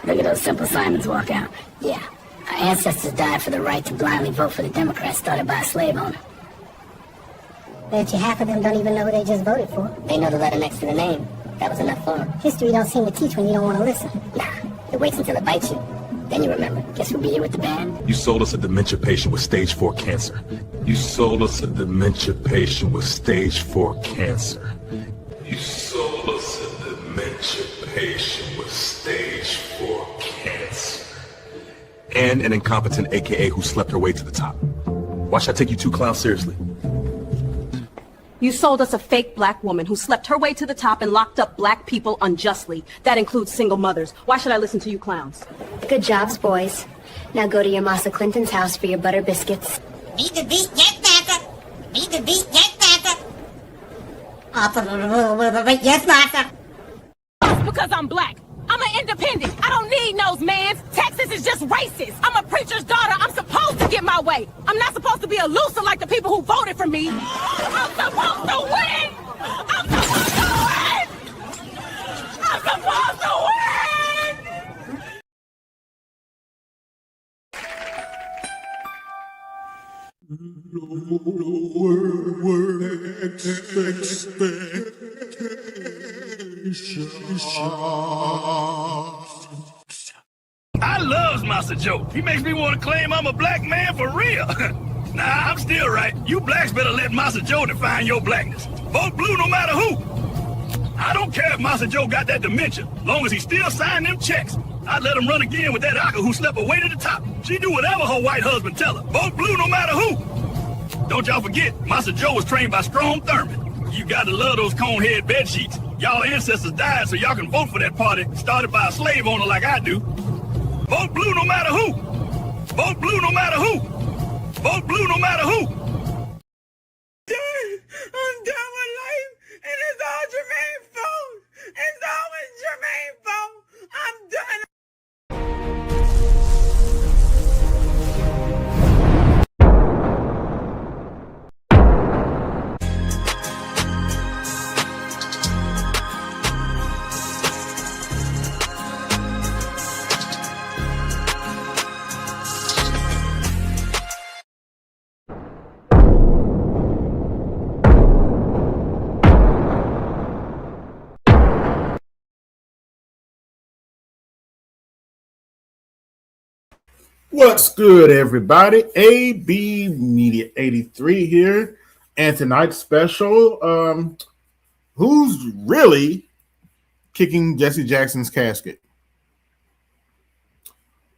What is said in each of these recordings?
Look at those Simple Simons walk out. Yeah, our ancestors died for the right to blindly vote for the Democrats started by a slave owner. Bet you half of them don't even know who they just voted for. They know the letter next to the name. That was enough for them. History don't seem to teach when you don't want to listen. Nah, it waits until it bites you. Then you remember. Guess who'll be here with the band? You sold us a dementia patient with stage 4 cancer. You sold us a dementia patient with stage 4 cancer. You sold us a dementia patient with stage 4 cancer. And an incompetent AKA who slept her way to the top. Why should I take you two clowns seriously? You sold us a fake black woman who slept her way to the top and locked up black people unjustly. That includes single mothers. Why should I listen to you clowns? Good jobs, boys. Now go to your Massa Clinton's house for your butter biscuits. Beat the beat, yes, master. Beat the beat, yes, master. Yes, master. Because I'm black. I'm an independent. I don't need no mans. Texas is just racist. I'm a preacher's daughter. I'm supposed to get my way. I'm not supposed to be a loser like the people who voted for me. I'm supposed to win. I'm supposed to win. I'm supposed to win. I loves Master Joe. He makes me want to claim I'm a black man for real. Nah, I'm still right. You blacks better let Master Joe define your blackness. Vote blue no matter who. I don't care if Master Joe got that dementia. Long as he still signing them checks. I'd let him run again with that Aka who slept her way to the top. She do whatever her white husband tell her. Vote blue no matter who. Don't y'all forget, Master Joe was trained by Strom Thurmond. You gotta love those conehead bed sheets. Y'all ancestors died so y'all can vote for that party started by a slave owner like I do. Vote blue no matter who. Vote blue no matter who. Vote blue no matter who. I'm done with life, and it's all Jermaine's fault. It's always Jermaine's fault. I'm done. What's good, everybody? ABMedia83 here, and tonight's special, who's really kicking Jesse Jackson's casket?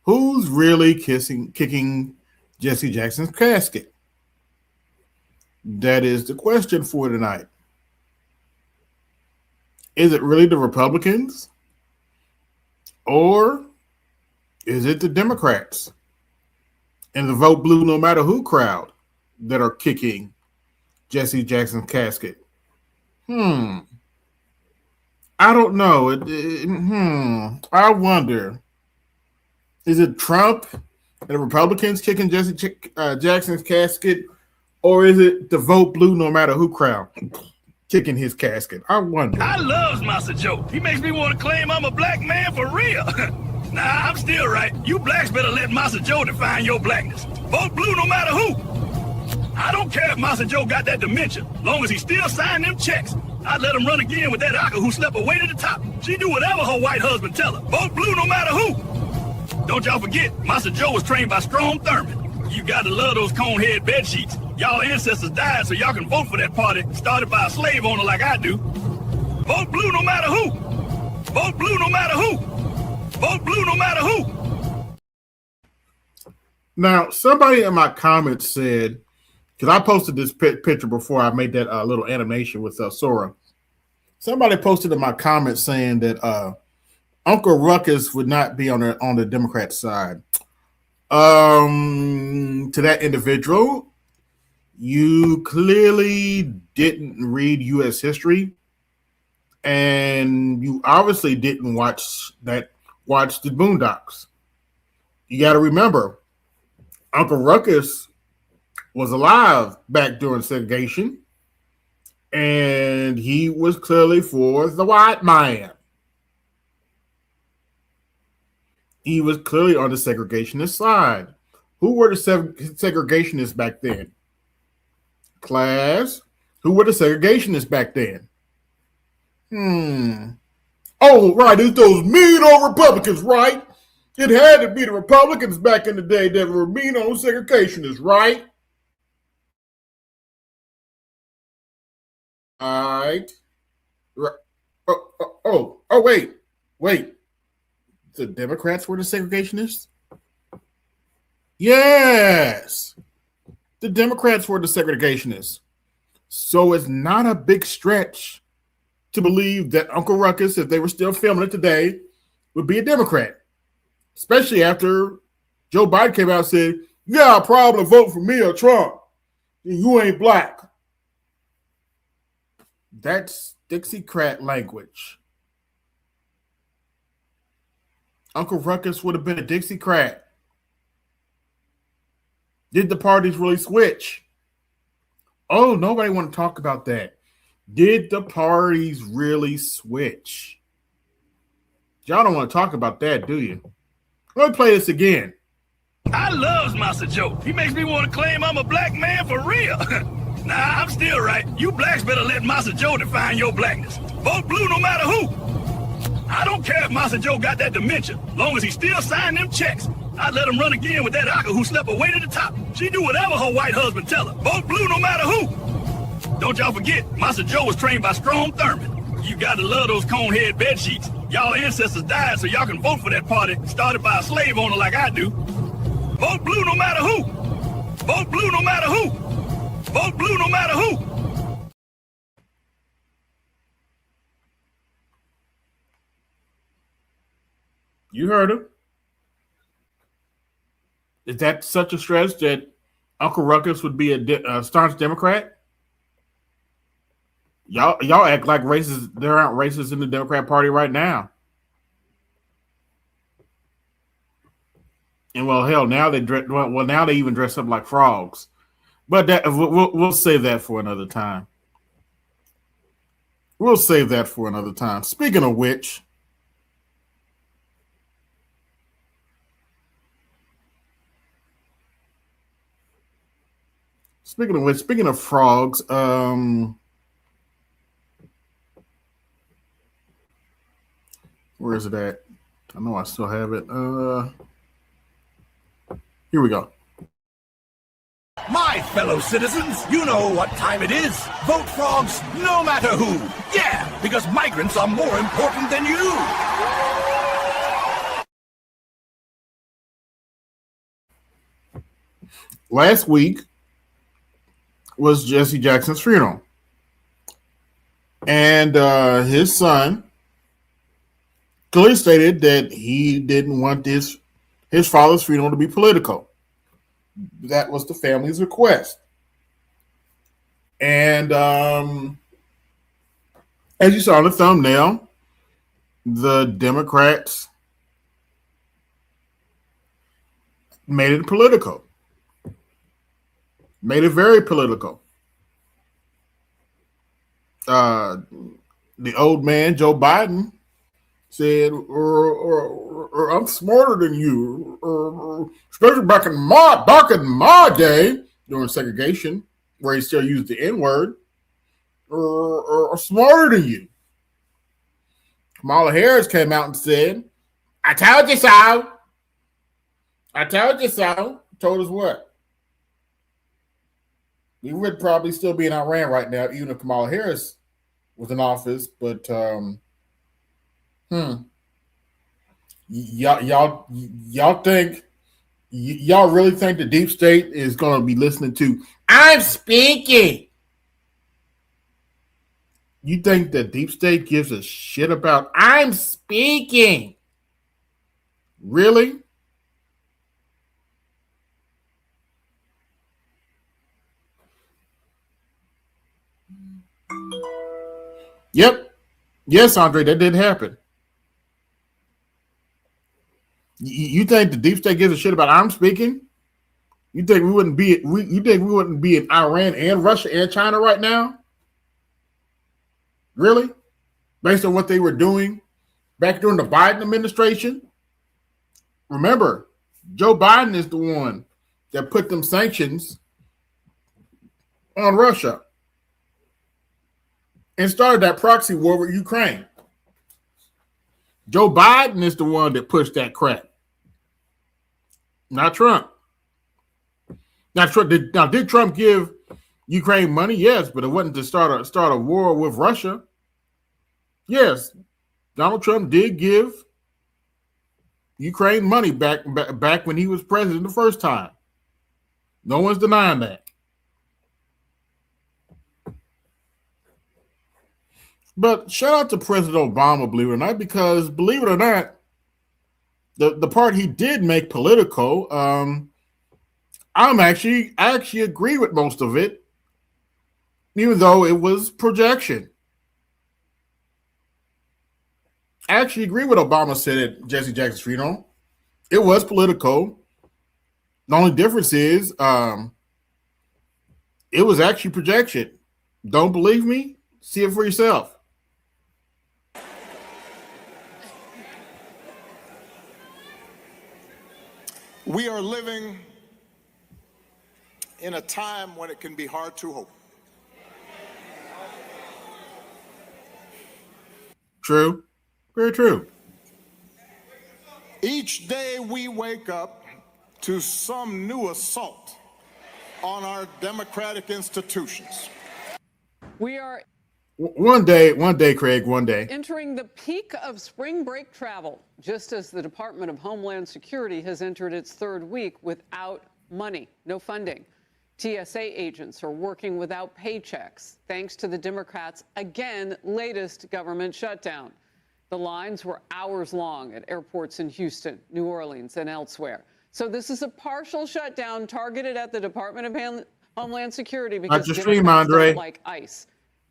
Who's really kicking Jesse Jackson's casket? That is the question for tonight. Is it really the Republicans? Or is it the Democrats and the vote blue no matter who crowd that are kicking Jesse Jackson's casket? I don't know. I wonder. Is it Trump and the Republicans kicking Jesse Jackson's casket, or is it the vote blue no matter who crowd kicking his casket? I wonder. I loves Master Joe. He makes me want to claim I'm a black man for real. Nah, I'm still right. You blacks better let Master Joe define your blackness. Vote blue no matter who. I don't care if Master Joe got that dementia. Long as he still signing them checks. I'd let him run again with that Aka who slept her way to the top. She do whatever her white husband tell her. Vote blue no matter who. Don't y'all forget, Master Joe was trained by Strom Thurmond. You gotta love those conehead bed sheets. Y'all ancestors died so y'all can vote for that party started by a slave owner like I do. Vote blue no matter who. Vote blue no matter who. Vote blue no matter who. Now, somebody in my comments said, because I posted this picture before I made that little animation with Sora. Somebody posted in my comments saying that Uncle Ruckus would not be on the Democrat side. To that individual, you clearly didn't read U.S. history, and you obviously didn't watch the Boondocks. You got to remember, Uncle Ruckus was alive back during segregation, and he was clearly for the white man. He was clearly on the segregationist side. Who were the segregationists back then? Class, who were the segregationists back then? Oh, right, it's those mean old Republicans, right? It had to be the Republicans back in the day that were mean old segregationists, right? All right. Wait. The Democrats were the segregationists? Yes. The Democrats were the segregationists. So it's not a big stretch to believe that Uncle Ruckus, if they were still filming it today, would be a Democrat. Especially after Joe Biden came out and said, yeah, I'll probably vote for me or Trump. You ain't black. That's Dixiecrat language. Uncle Ruckus would have been a Dixiecrat. Did the parties really switch? Oh, nobody want to talk about that. Did the parties really switch? Y'all don't want to talk about that, do you? Let me play this again. I loves Master Joe. He makes me want to claim I'm a black man for real. Nah, I'm still right. You blacks better let Master Joe define your blackness. Vote blue no matter who. I don't care if Master Joe got that dementia. Long as he still signing them checks. I'd let him run again with that Aka who slept away to the top. She do whatever her white husband tell her. Vote blue no matter who. Don't y'all forget, Master Joe was trained by Strom Thurmond. You gotta love those cone-head bed sheets. Y'all ancestors died so y'all can vote for that party started by a slave owner like I do. Vote blue no matter who. Vote blue no matter who. Vote blue no matter who. You heard him. Is that such a stretch that Uncle Ruckus would be a staunch Democrat? Y'all act like racists. There aren't racists in the Democrat Party right now. And well, hell, now they even dress up like frogs. But that we'll save that for another time. We'll save that for another time. Speaking of which, speaking of frogs, where is it at? I know I still have it. Here we go. My fellow citizens, you know what time it is. Vote frogs no matter who. Yeah, because migrants are more important than you. Last week was Jesse Jackson's funeral. And his son clearly stated that he didn't want his father's funeral to be political. That was the family's request. And as you saw in the thumbnail, the Democrats made it political. Made it very political. The old man, Joe Biden, said, I'm smarter than you, especially back in my day, during segregation, where he still used the N-word, or smarter than you. Kamala Harris came out and said, I told you so. I told you so. Told us what? We would probably still be in Iran right now, even if Kamala Harris was in office, but y'all think y'all really think the deep state is going to be listening to I'm speaking? You think the deep state gives a shit about I'm speaking? Really? Yep. Yes, Andre, that did happen. You think the deep state gives a shit about I'm speaking? You think we wouldn't be in Iran and Russia and China right now? Really? Based on what they were doing back during the Biden administration? Remember, Joe Biden is the one that put them sanctions on Russia and started that proxy war with Ukraine. Joe Biden is the one that pushed that crap, not Trump. Did Trump give Ukraine money? Yes, but it wasn't to start a war with Russia. Yes, Donald Trump did give Ukraine money back when he was president the first time. No one's denying that. But shout out to President Obama, believe it or not, because believe it or not, the part he did make political, I actually agree with most of it, even though it was projection. I actually agree with Obama said at Jesse Jackson's funeral. It was political. The only difference is it was actually projection. Don't believe me? See it for yourself. We are living in a time when it can be hard to hope. True. Very true. Each day we wake up to some new assault on our democratic institutions. We are one day, Craig, one day. entering the peak of spring break travel, just as the Department of Homeland Security has entered its third week without money, no funding. TSA agents are working without paychecks, thanks to the Democrats' again latest government shutdown. The lines were hours long at airports in Houston, New Orleans, and elsewhere. So this is a partial shutdown targeted at the Department of Homeland Security because Democrats don't like ICE.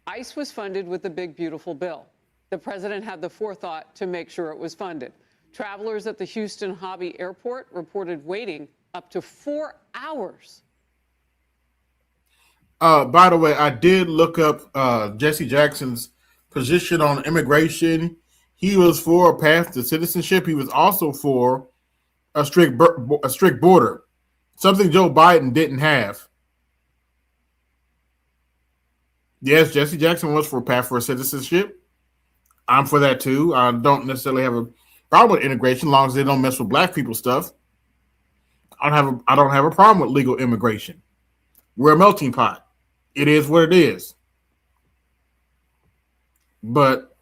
ICE was funded with the big, beautiful bill. The president had the forethought to make sure it was funded. Travelers at the Houston Hobby Airport reported waiting up to 4 hours. By the way, I did look up Jesse Jackson's position on immigration. He was for a path to citizenship. He was also for a strict border, something Joe Biden didn't have. Yes, Jesse Jackson was for a path for citizenship. I'm for that too. I don't necessarily have a problem with integration, as long as they don't mess with black people stuff. I don't have a problem with legal immigration. We're a melting pot. It is what it is. But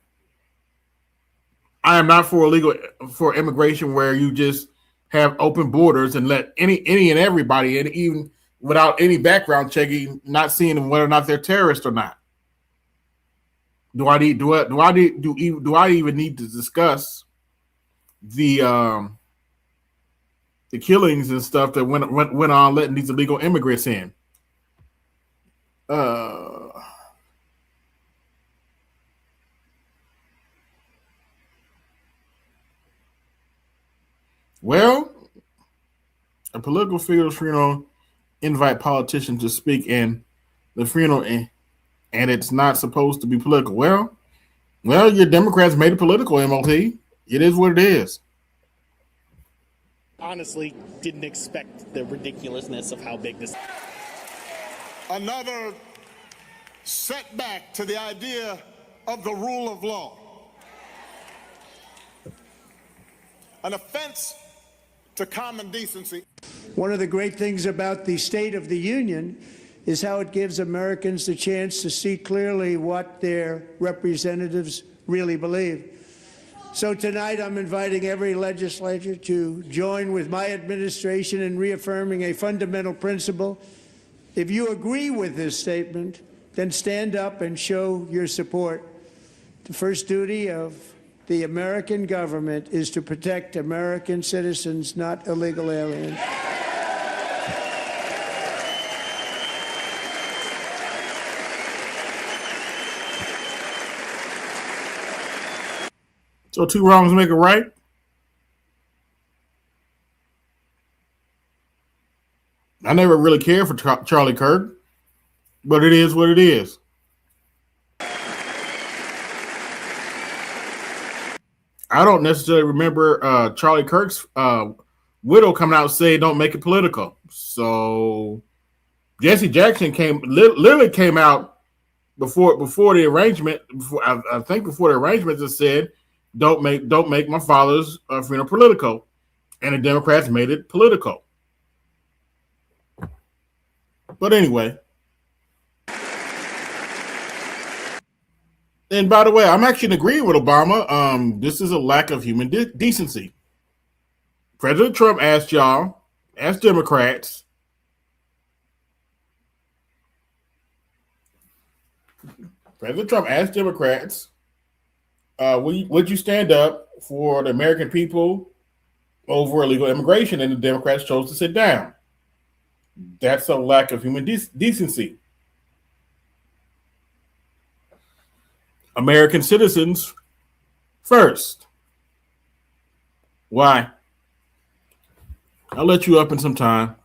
I am not for immigration where you just have open borders and let any and everybody in, even without any background checking, not seeing whether or not they're terrorists or not. Do I even need to discuss the killings and stuff that went on letting these illegal immigrants in? Well, a political figure's funeral invite politicians to speak in the funeral, and it's not supposed to be political. Well, your Democrats made it political, MOT. It is what it is. Honestly, didn't expect the ridiculousness of how big this. Another setback to the idea of the rule of law. An offense to common decency. One of the great things about the State of the Union is how it gives Americans the chance to see clearly what their representatives really believe. So tonight I'm inviting every legislator to join with my administration in reaffirming a fundamental principle. If you agree with this statement, then stand up and show your support. The first duty of the American government is to protect American citizens, not illegal aliens. So 2 wrongs make a right? I never really cared for Charlie Kirk, but it is what it is. I don't necessarily remember Charlie Kirk's widow coming out and saying don't make it political. So Jesse Jackson literally came out before the arrangement. I think before the arrangement just said don't make my father's funeral political, and the Democrats made it political. But anyway. And by the way, I'm actually agreeing with Obama. This is a lack of human decency. President Trump asked Democrats, would you stand up for the American people over illegal immigration? And the Democrats chose to sit down. That's a lack of human decency. American citizens first. Why? I'll let you up in some time.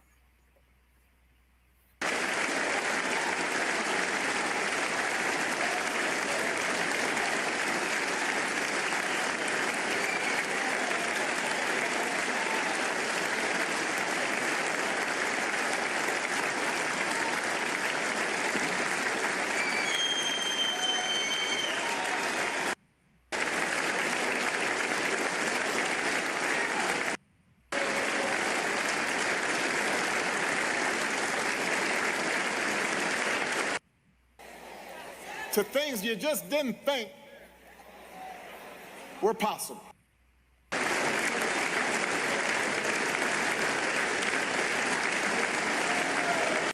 To things you just didn't think were possible.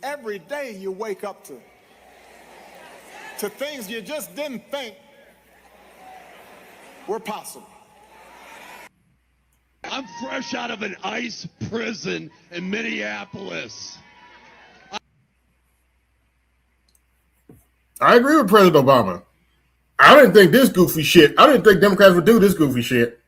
Every day you wake up to things you just didn't think were possible. I'm fresh out of an ICE prison in Minneapolis. I agree with President Obama. I didn't think this goofy shit. I didn't think Democrats would do this goofy shit.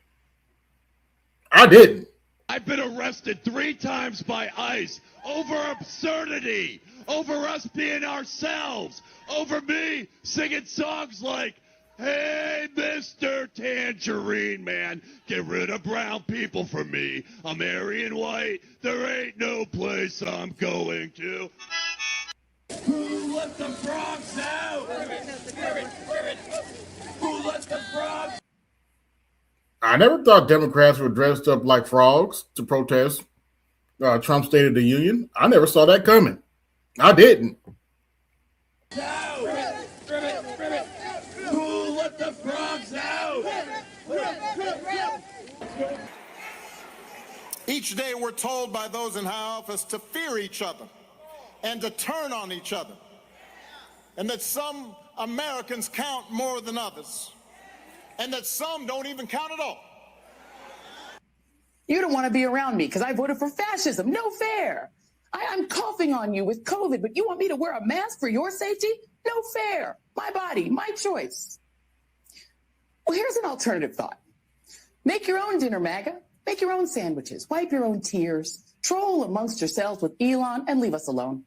I didn't. I've been arrested 3 times by ICE over absurdity, over us being ourselves, over me singing songs like, "Hey, Mr. Tangerine Man, get rid of brown people for me. I'm Aryan white. There ain't no place I'm going to." Who let the frogs out? Who let the frogs? I never thought Democrats were dressed up like frogs to protest Trump's State of the Union. I never saw that coming. I didn't. Who let the frogs out? Each day we're told by those in high office to fear each other and to turn on each other, and that some Americans count more than others, and that some don't even count at all. You don't want to be around me because I voted for fascism. No fair. I'm coughing on you with COVID, but you want me to wear a mask for your safety? No fair. My body, my choice. Well, here's an alternative thought. Make your own dinner, MAGA. Make your own sandwiches. Wipe your own tears. Troll amongst yourselves with Elon and leave us alone.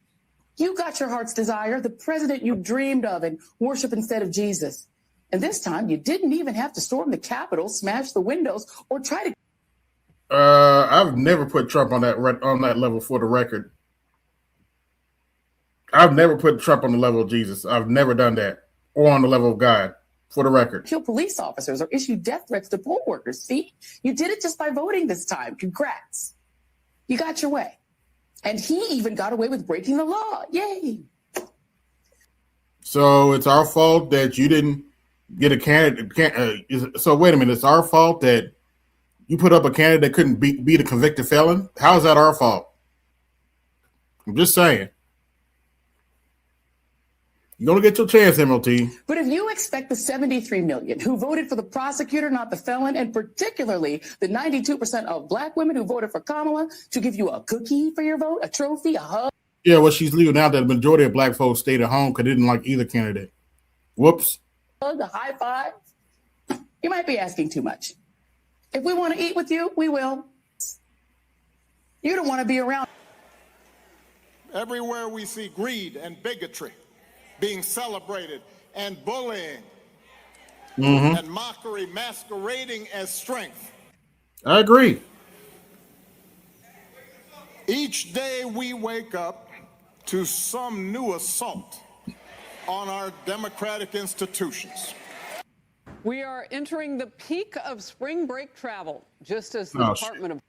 You got your heart's desire, the president you dreamed of, and worship instead of Jesus. And this time, you didn't even have to storm the Capitol, smash the windows, or try to... I've never put Trump on that level for the record. I've never put Trump on the level of Jesus. I've never done that. Or on the level of God, for the record. Kill police officers or issue death threats to poll workers. See? You did it just by voting this time. Congrats. You got your way. And he even got away with breaking the law. Yay. So it's our fault that you didn't get a candidate. So wait a minute. It's our fault that you put up a candidate that couldn't beat a convicted felon? How is that our fault? I'm just saying. You're going to get your chance, MLT. But if you expect the 73 million who voted for the prosecutor, not the felon, and particularly the 92% of black women who voted for Kamala to give you a cookie for your vote, a trophy, a hug. Yeah, well, she's leaving out that the majority of black folks stayed at home because they didn't like either candidate. Whoops. A high five. You might be asking too much. If we want to eat with you, we will. You don't want to be around. Everywhere we see greed and bigotry being celebrated, and bullying and mockery masquerading as strength. I agree. Each day we wake up to some new assault on our democratic institutions. We are entering the peak of spring break travel, just as the Department of...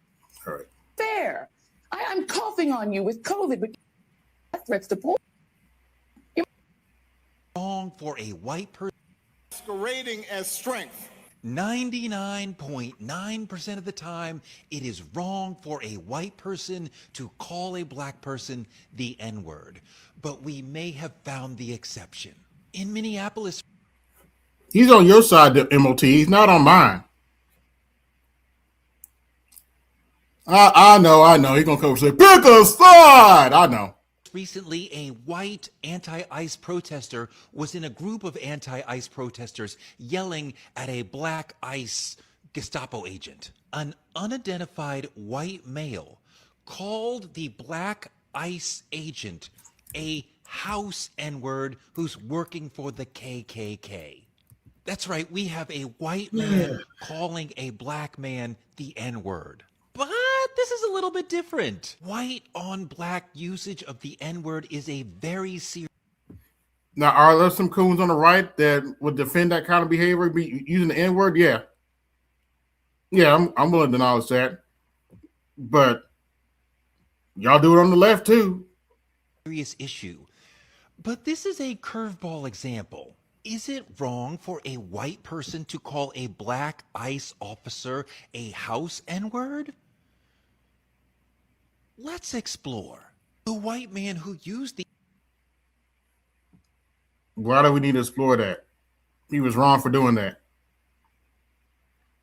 All right. Fair. I'm coughing on you with COVID, but threats to pull. Wrong for a white person. Masquerading as strength. 99.9% of the time, it is wrong for a white person to call a black person the N-word. But we may have found the exception. In Minneapolis... He's on your side, the MOT. He's not on mine. I know. He's going to come and say, pick a side. I know. Recently, a white anti-ICE protester was in a group of anti-ICE protesters yelling at a black ICE Gestapo agent. An unidentified white male called the black ICE agent a house N-word who's working for the KKK. That's right, we have a white man calling a black man the N-word. But this is a little bit different. White on black usage of the N-word is a very serious... Now, are there some coons on the right that would defend that kind of behavior, be using the N-word? Yeah. Yeah, I'm willing to acknowledge that. But y'all do it on the left, too. Serious issue. But this is a curveball example. Is it wrong for a white person to call a black ICE officer a house N-word? Let's explore. The white man who used the... Why do we need to explore that? He was wrong for doing that.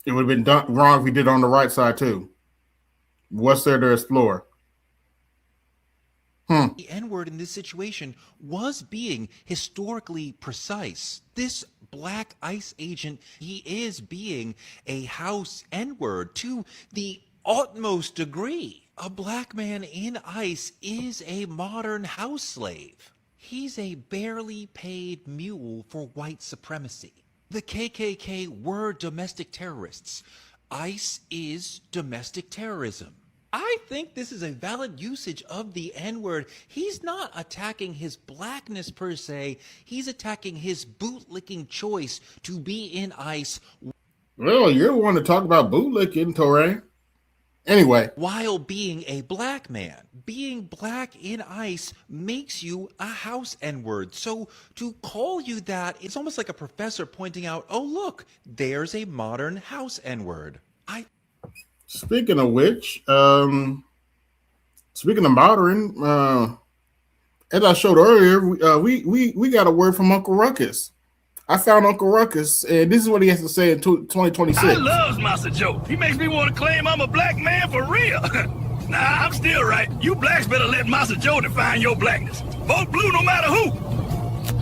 It would have been wrong if he did it on the right side, too. What's there to explore? The N-word in this situation was being historically precise. This black ICE agent, he is being a house N-word to the utmost degree. A black man in ICE is a modern house slave. He's a barely paid mule for white supremacy. The KKK were domestic terrorists. ICE is domestic terrorism. I think this is a valid usage of the N-word. He's not attacking his blackness per se. He's attacking his bootlicking choice to be in ICE. Well, you're the one to talk about bootlicking, Torre. Anyway. While being a black man. Being black in ICE makes you a house N-word. So to call you that, it's almost like a professor pointing out, oh, look, there's a modern house N-word. Speaking of which, speaking of modern, as I showed earlier, we got a word from Uncle Ruckus. I found Uncle Ruckus, and this is what he has to say in 2026. I love Master Joe. He makes me want to claim I'm a black man for real. Nah, I'm still right. You blacks better let Master Joe define your blackness. Vote blue no matter who.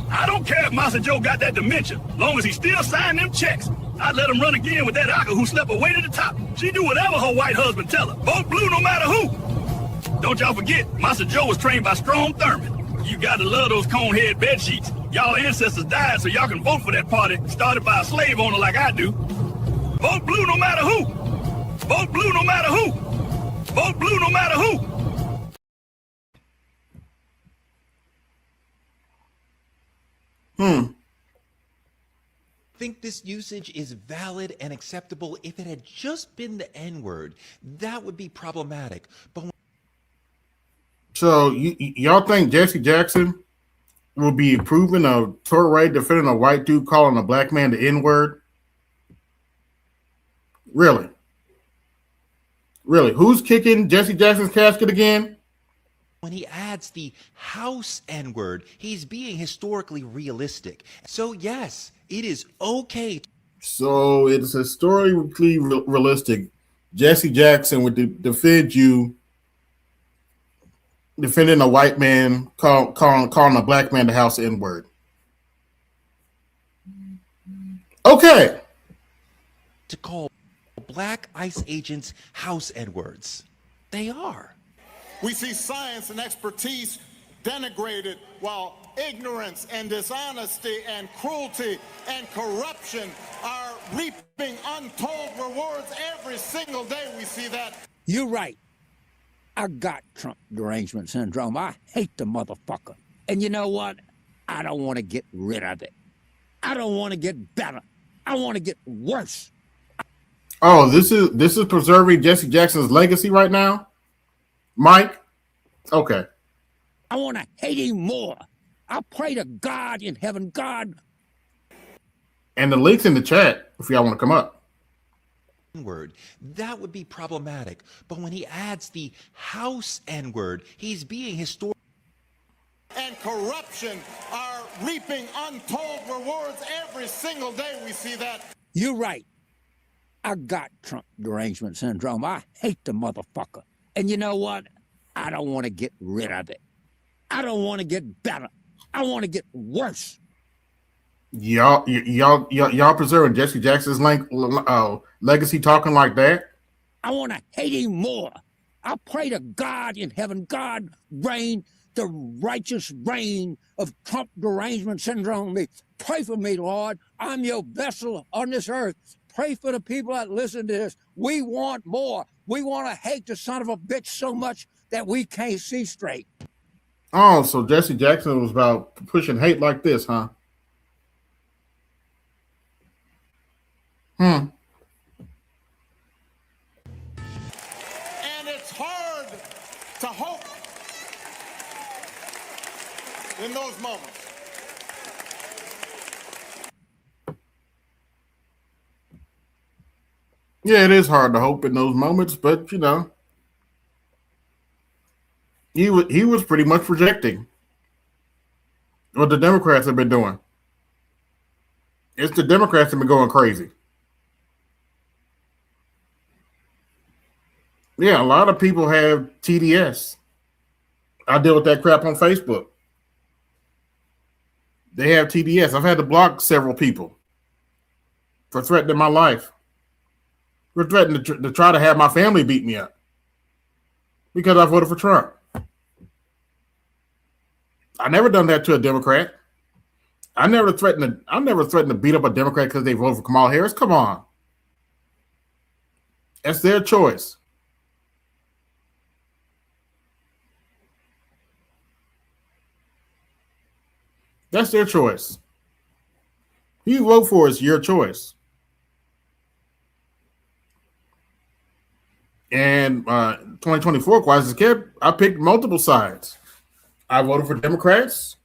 I don't care if Master Joe got that dementia, long as he still signing them checks. I'd let him run again with that Aka who slept away to the top. She do whatever her white husband tell her. Vote blue no matter who. Don't y'all forget, Master Joe was trained by Strom Thurmond. You gotta love those cone-head bed sheets. Y'all ancestors died so y'all can vote for that party started by a slave owner like I do. Vote blue no matter who. Vote blue no matter who. Vote blue no matter who. I think this usage is valid and acceptable. If it had just been the N-word, that would be problematic. But so y'all think Jesse Jackson will be approving of Torre defending a white dude calling a black man the N-word? Really? Really? Who's kicking Jesse Jackson's casket again? When he adds the house N-word, he's being historically realistic. So yes, it is okay. So it's historically realistic. Jesse Jackson would defend you defending a white man calling a black man the house N-word. Okay. To call black ICE agents house N-words. They are. We see science and expertise denigrated while ignorance and dishonesty and cruelty and corruption are reaping untold rewards every single day. We see that. You're right. I got Trump derangement syndrome. I hate the motherfucker. And you know what? I don't want to get rid of it. I don't want to get better. I want to get worse. Oh, this is preserving Jesse Jackson's legacy right now, Mike. Okay. I want to hate him more. I pray to God in heaven, God. And the link's in the chat if y'all want to come up. Word, that would be problematic. But when he adds the House N-word, he's being historical. And corruption are reaping untold rewards every single day. We see that. You're right. I got Trump derangement syndrome. I hate the motherfucker. And you know what? I don't want to get rid of it. I don't want to get better. I want to get worse. Y'all preserving Jesse Jackson's legacy talking like that? I want to hate him more. I pray to God in heaven, God reign the righteous reign of Trump derangement syndrome. Pray for me, Lord. I'm your vessel on this earth. Pray for the people that listen to this. We want more. We want to hate the son of a bitch so much that we can't see straight. Oh, so Jesse Jackson was about pushing hate like this, huh? And it's hard to hope in those moments. Yeah, it is hard to hope in those moments, but you know, he was pretty much projecting what the Democrats have been doing. It's the Democrats that have been going crazy. Yeah, a lot of people have TDS. I deal with that crap on Facebook. They have TDS. I've had to block several people for threatening my life. For threatening to try to have my family beat me up because I voted for Trump. I never done that to a Democrat. I never threatened to beat up a Democrat because they voted for Kamala Harris. Come on. That's their choice. That's their choice. Who you vote for is your choice. And 2024, quite as a kid, I picked multiple sides. I voted for Democrats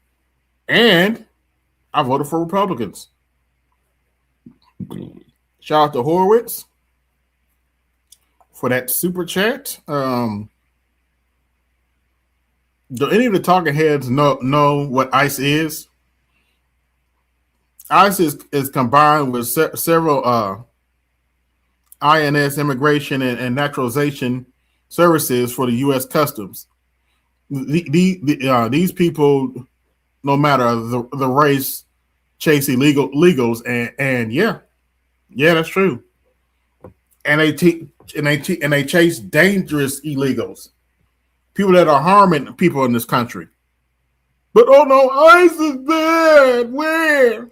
and I voted for Republicans. Shout out to Horowitz for that super chat. Do any of the talking heads know what ICE is? ICE is combined with several INS immigration and naturalization services for the U.S. Customs. These people, no matter the race, chase illegals, and yeah, that's true. And they chase dangerous illegals, people that are harming people in this country. But oh no, ICE is bad. Where?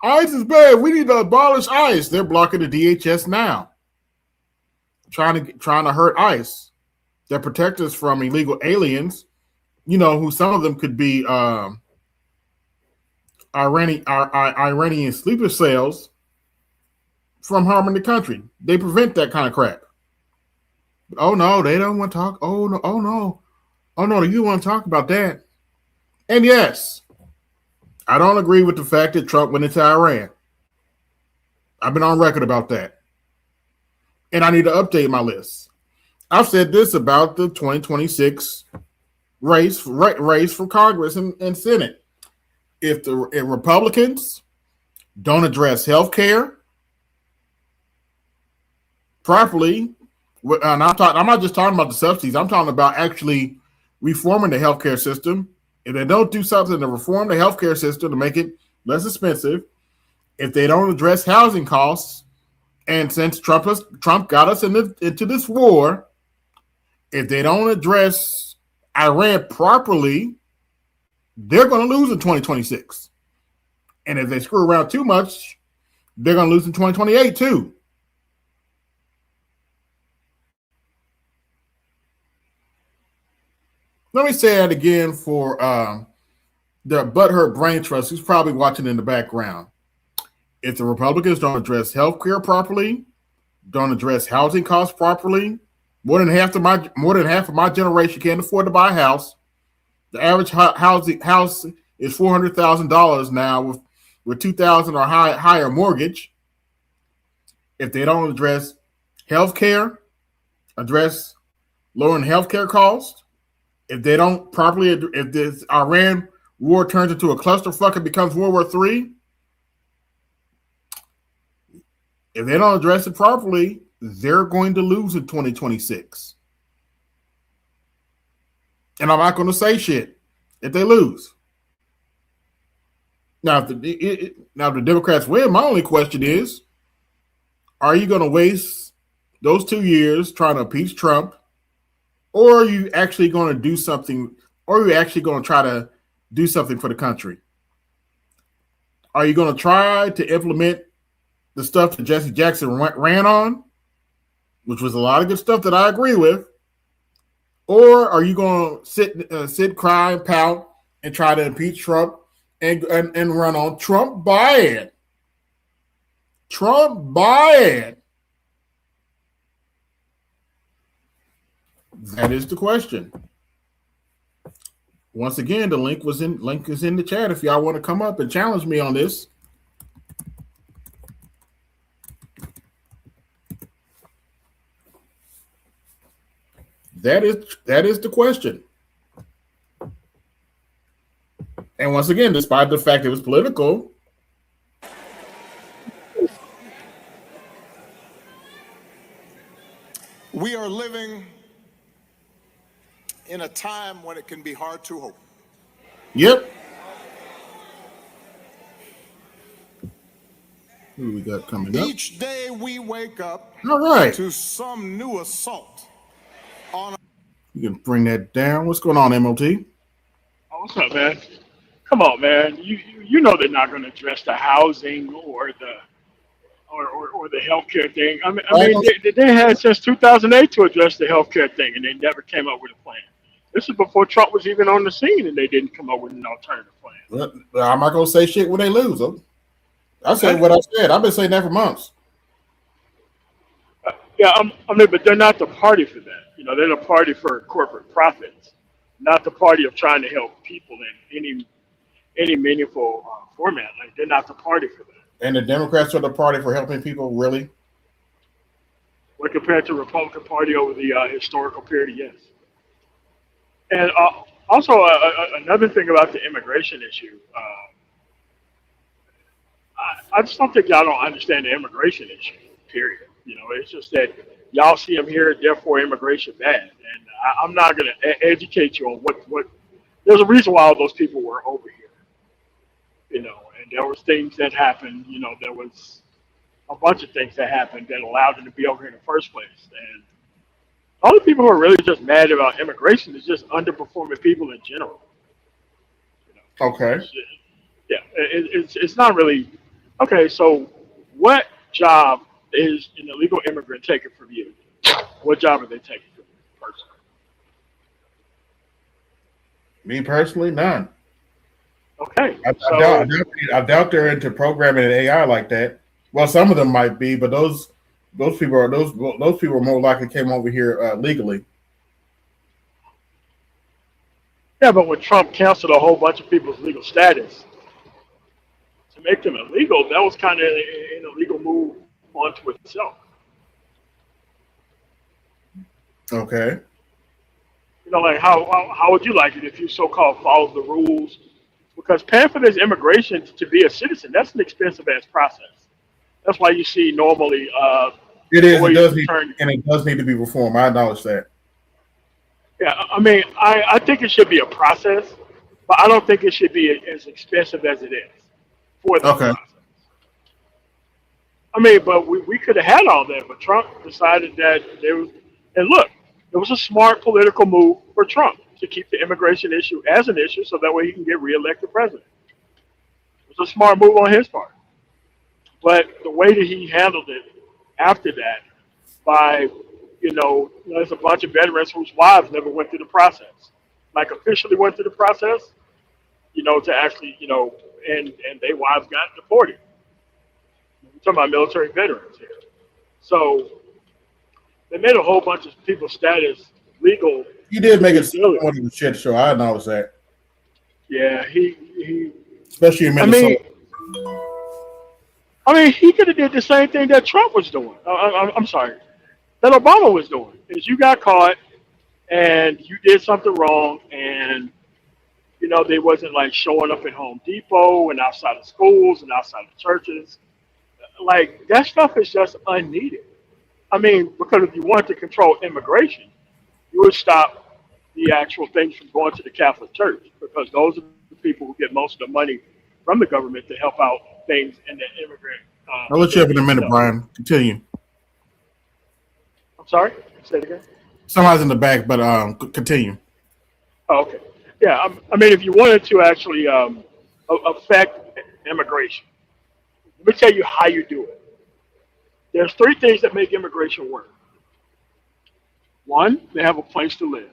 ICE is bad. We need to abolish ICE. They're blocking the DHS now, trying to hurt ICE. That protect us from illegal aliens, you know, who some of them could be Iranian sleeper cells from harming the country. They prevent that kind of crap. Oh no, they don't want to talk. Oh no, you want to talk about that? And yes, I don't agree with the fact that Trump went into Iran. I've been on record about that, and I need to update my list. I've said this about the 2026 race for Congress and Senate. If Republicans don't address health care properly, and I'm not just talking about the subsidies, I'm talking about actually reforming the healthcare system. If they don't do something to reform the healthcare system to make it less expensive, if they don't address housing costs, and since Trump got us into this war, if they don't address Iran properly, they're going to lose in 2026. And if they screw around too much, they're going to lose in 2028 too. Let me say that again for the butthurt brain trust who's probably watching in the background. If the Republicans don't address health care properly, don't address housing costs properly, more than half of my generation can't afford to buy a house. The average house is $400,000 now with $2,000 or higher mortgage. If they don't address health care, address lowering health care costs, if they don't properly, if this Iran war turns into a clusterfuck and becomes World War III, if they don't address it properly, they're going to lose in 2026. And I'm not going to say shit if they lose. Now, if the Democrats win, my only question is, are you going to waste those 2 years trying to impeach Trump, or are you actually going to do something, or are you actually going to try to do something for the country? Are you going to try to implement the stuff that Jesse Jackson ran on, which was a lot of good stuff that I agree with, or are you going to sit, cry, and pout, and try to impeach Trump and run on Trump buy-in? Trump buy-in. That is the question. Once again, the link is in the chat if y'all want to come up and challenge me on this. That is the question. And once again, despite the fact it was political, we are living in a time when it can be hard to hope. Yep. Who we got coming up? Each day we wake up to some new assault on. You can bring that down. What's going on, MOT? Oh, what's up, man? Come on, man. You know they're not going to address the housing or the healthcare thing. I mean they had since 2008 to address the healthcare thing, and they never came up with a plan. This is before Trump was even on the scene, and they didn't come up with an alternative plan. Well, I'm not going to say shit when they lose them. I said what I said. I've been saying that for months. But they're not the party for that. You know, they're the party for corporate profits, not the party of trying to help people in any meaningful format. Like, they're not the party for that. And the Democrats are the party for helping people, really? When compared to the Republican Party over the historical period, yes. And also, another thing about the immigration issue, I just don't think y'all don't understand the immigration issue, period. You know, it's just that y'all see them here, therefore immigration bad. And I'm not going to educate you on what there's a reason why all those people were over here. You know, and there was things that happened, you know, there was a bunch of things that happened that allowed them to be over here in the first place. And all the people who are really just mad about immigration is just underperforming people in general. You know? Okay. It's not really, okay, so what job is an illegal immigrant taking from you? What job are they taking from you personally? Me personally, none. Okay. I doubt they're into programming and AI like that. Well, some of them might be, but those people are more likely came over here legally. Yeah, but when Trump canceled a whole bunch of people's legal status to make them illegal, that was kind of an illegal move onto itself. Okay. You know, like how would you like it if you so-called followed the rules? Because paying for this immigration to be a citizen, that's an expensive ass process. That's why you see normally it does need to be reformed. I acknowledge that. Yeah, I mean, I think it should be a process, but I don't think it should be as expensive as it is for the process. I mean, but we could have had all that, but Trump decided that there was, and look, it was a smart political move for Trump to keep the immigration issue as an issue so that way he can get reelected president. It was a smart move on his part. But the way that he handled it after that, by, there's a bunch of veterans whose wives never went through the process. like officially went through the process, to actually, and their wives got deported. We're talking about military veterans here. So they made a whole bunch of people's status legal. You did make it somewhat of a shit show. I acknowledge that. Yeah, he especially in Minnesota. I mean, he could have did the same thing that Trump was doing. I'm sorry, that Obama was doing. Is you got caught and you did something wrong, and they wasn't like showing up at Home Depot and outside of schools and outside of churches. Like that stuff is just unneeded. I mean, because if you wanted to control immigration, you would stop the actual things from going to the Catholic Church, because those are the people who get most of the money from the government to help out things in the immigrant. I'll let you have in a minute, Brian. Continue. I'm sorry? Say it again. Somebody's in the back, but continue. Oh, okay. Yeah, I mean, if you wanted to actually affect immigration, let me tell you how you do it. There's 3 things that make immigration work. 1, they have a place to live.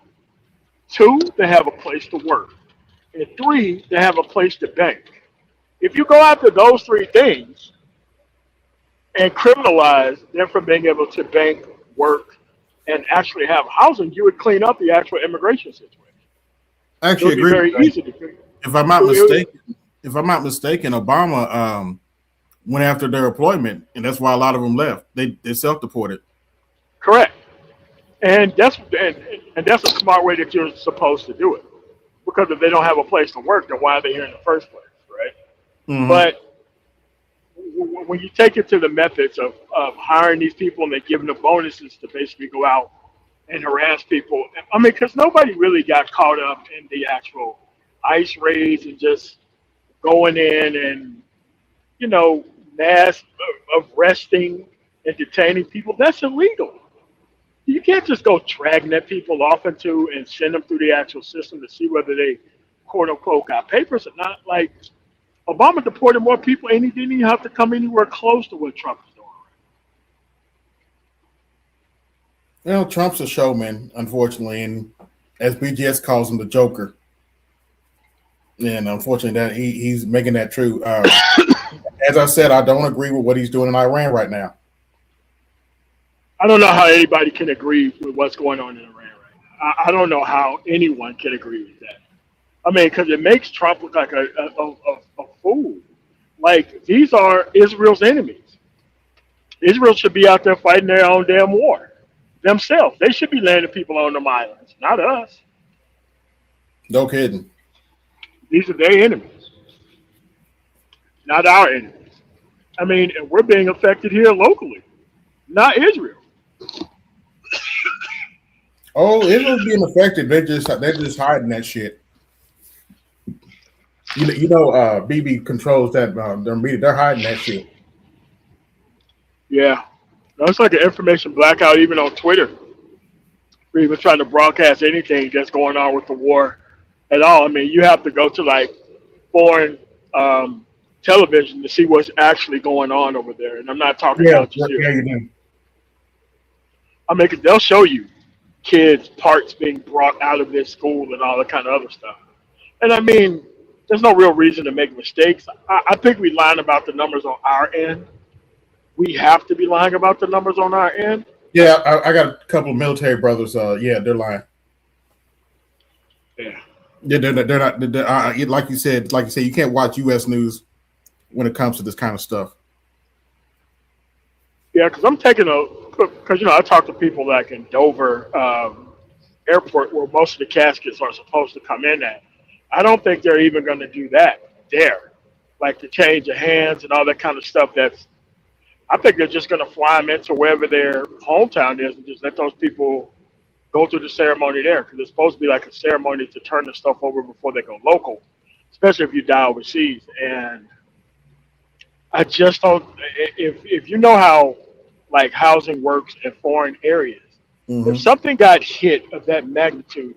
2, they have a place to work. And 3, they have a place to bank. If you go after those 3 things and criminalize them from being able to bank, work, and actually have housing, you would clean up the actual immigration situation. I actually agree. Very easy to figure. If I'm not mistaken, Obama went after their employment, and that's why a lot of them left. They self-deported. Correct. And that's a smart way that you're supposed to do it. Because if they don't have a place to work, then why are they here in the first place, right? Mm-hmm. But when you take it to the methods of hiring these people and then giving them bonuses to basically go out and harass people, I mean, because nobody really got caught up in the actual ICE raids and just going in and, mass arresting and detaining people. That's illegal. You can't just go dragnet people off into and send them through the actual system to see whether they, quote unquote, got papers or not. Like, Obama deported more people and he didn't even have to come anywhere close to what Trump is doing. Trump's a showman, unfortunately, and as BGS calls him, the Joker. And unfortunately, that he's making that true. As I said, I don't agree with what he's doing in Iran right now. I don't know how anybody can agree with what's going on in Iran right now. I don't know how anyone can agree with that. I mean, because it makes Trump look like a fool. Like, these are Israel's enemies. Israel should be out there fighting their own damn war themselves. They should be landing people on them islands, not us. No kidding. These are their enemies, not our enemies. I mean, and we're being affected here locally, not Israel. Oh, Israel's being affected. They're just hiding that shit. BB controls that their media. They're hiding that shit. Yeah, it's like an information blackout even on Twitter. We're even trying to broadcast anything that's going on with the war at all. I mean, you have to go to like foreign television to see what's actually going on over there. And I'm not talking about just here. Yeah, you do. I mean, 'cause they'll show you kids' parts being brought out of this school and all that kind of other stuff. And I mean, there's no real reason to make mistakes. I think we lying about the numbers on our end. We have to be lying about the numbers on our end. Yeah, I got a couple of military brothers. Yeah, they're lying. Yeah. They're not. Like you said, you can't watch U.S. news when it comes to this kind of stuff. Yeah, because I talk to people like in Dover Airport, where most of the caskets are supposed to come in at. I don't think they're even going to do that there, like the change of hands and all that kind of stuff. I think they're just going to fly them into wherever their hometown is and just let those people go through the ceremony there, because it's supposed to be like a ceremony to turn the stuff over before they go local, especially if you die overseas. And I just don't. If you know how like housing works in foreign areas, if something got hit of that magnitude,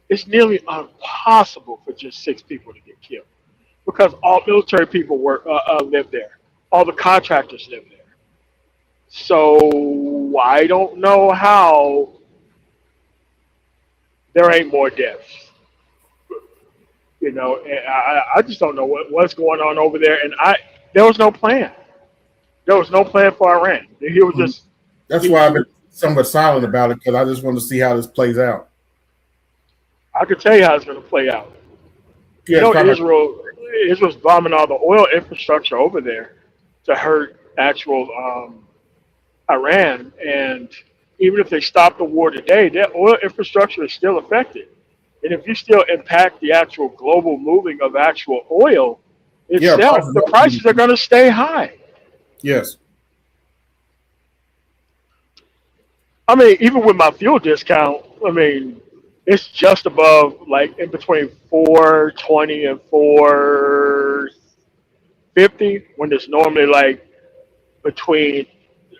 it's nearly impossible for just 6 people to get killed, because all military people live there, all the contractors live there. So I don't know how there ain't more deaths. You know, and I just don't know what's going on over there. And there was no plan. There was no plan for Iran. He was just. That's why I've been somewhat silent about it, because I just want to see how this plays out. I can tell you how it's going to play out. Yeah, You know, Israel's bombing all the oil infrastructure over there to hurt actual Iran. And even if they stop the war today, that oil infrastructure is still affected. And if you still impact the actual global moving of actual oil itself, the prices are going to stay high. Yes. I mean, even with my fuel discount, I mean, it's just above, like, in between 420 and 450, when it's normally like between,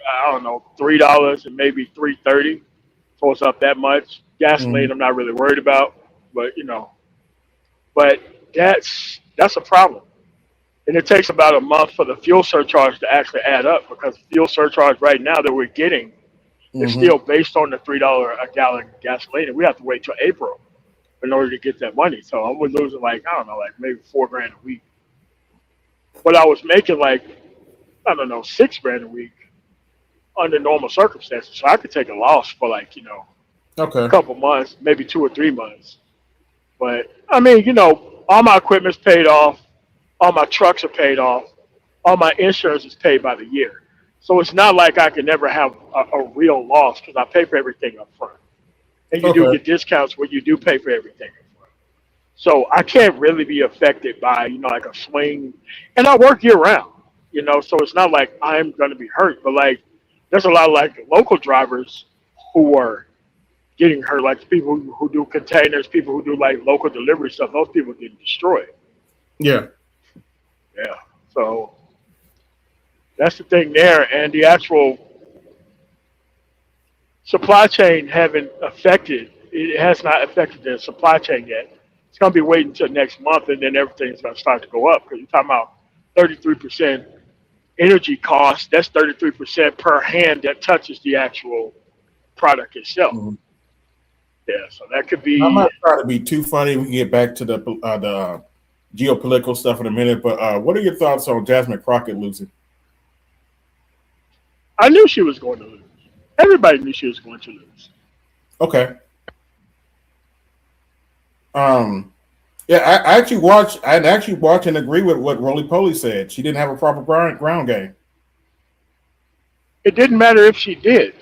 I don't know, $3 and maybe 330. So it's up that much. Gasoline, I'm not really worried about, but you know, but that's a problem. And it takes about a month for the fuel surcharge to actually add up, because fuel surcharge right now that we're getting is still based on the $3 a gallon gasoline, and we have to wait till April in order to get that money. So I was losing, like, I don't know, like maybe $4,000 a week. But I was making, like, I don't know, $6,000 a week under normal circumstances. So I could take a loss for, like, you know, a couple months, maybe 2 or 3 months. But I mean, you know, all my equipment's paid off, all my trucks are paid off, all my insurance is paid by the year. So it's not like I can never have a real loss, because I pay for everything up front. And you do get discounts when you do pay for everything up front. So I can't really be affected by, you know, like a swing. And I work year round, you know, so it's not like I'm going to be hurt. But, like, there's a lot of, like, local drivers who are getting hurt, like people who do containers, people who do, like, local delivery stuff. Those people getting destroyed. Yeah. Yeah. So that's the thing there. And the actual supply chain haven't affected, it has not affected the supply chain yet. It's going to be waiting until next month, and then everything's going to start to go up, because you're talking about 33% energy cost. That's 33% per hand that touches the actual product itself. Yeah, so that could be. I'm not trying to be too funny. We can get back to the geopolitical stuff in a minute, but what are your thoughts on Jasmine Crockett losing? I knew she was going to lose. Everybody knew she was going to lose. Okay. Yeah, I actually watched and agree with what Roly Poly said. She didn't have a proper ground game. It didn't matter if she did.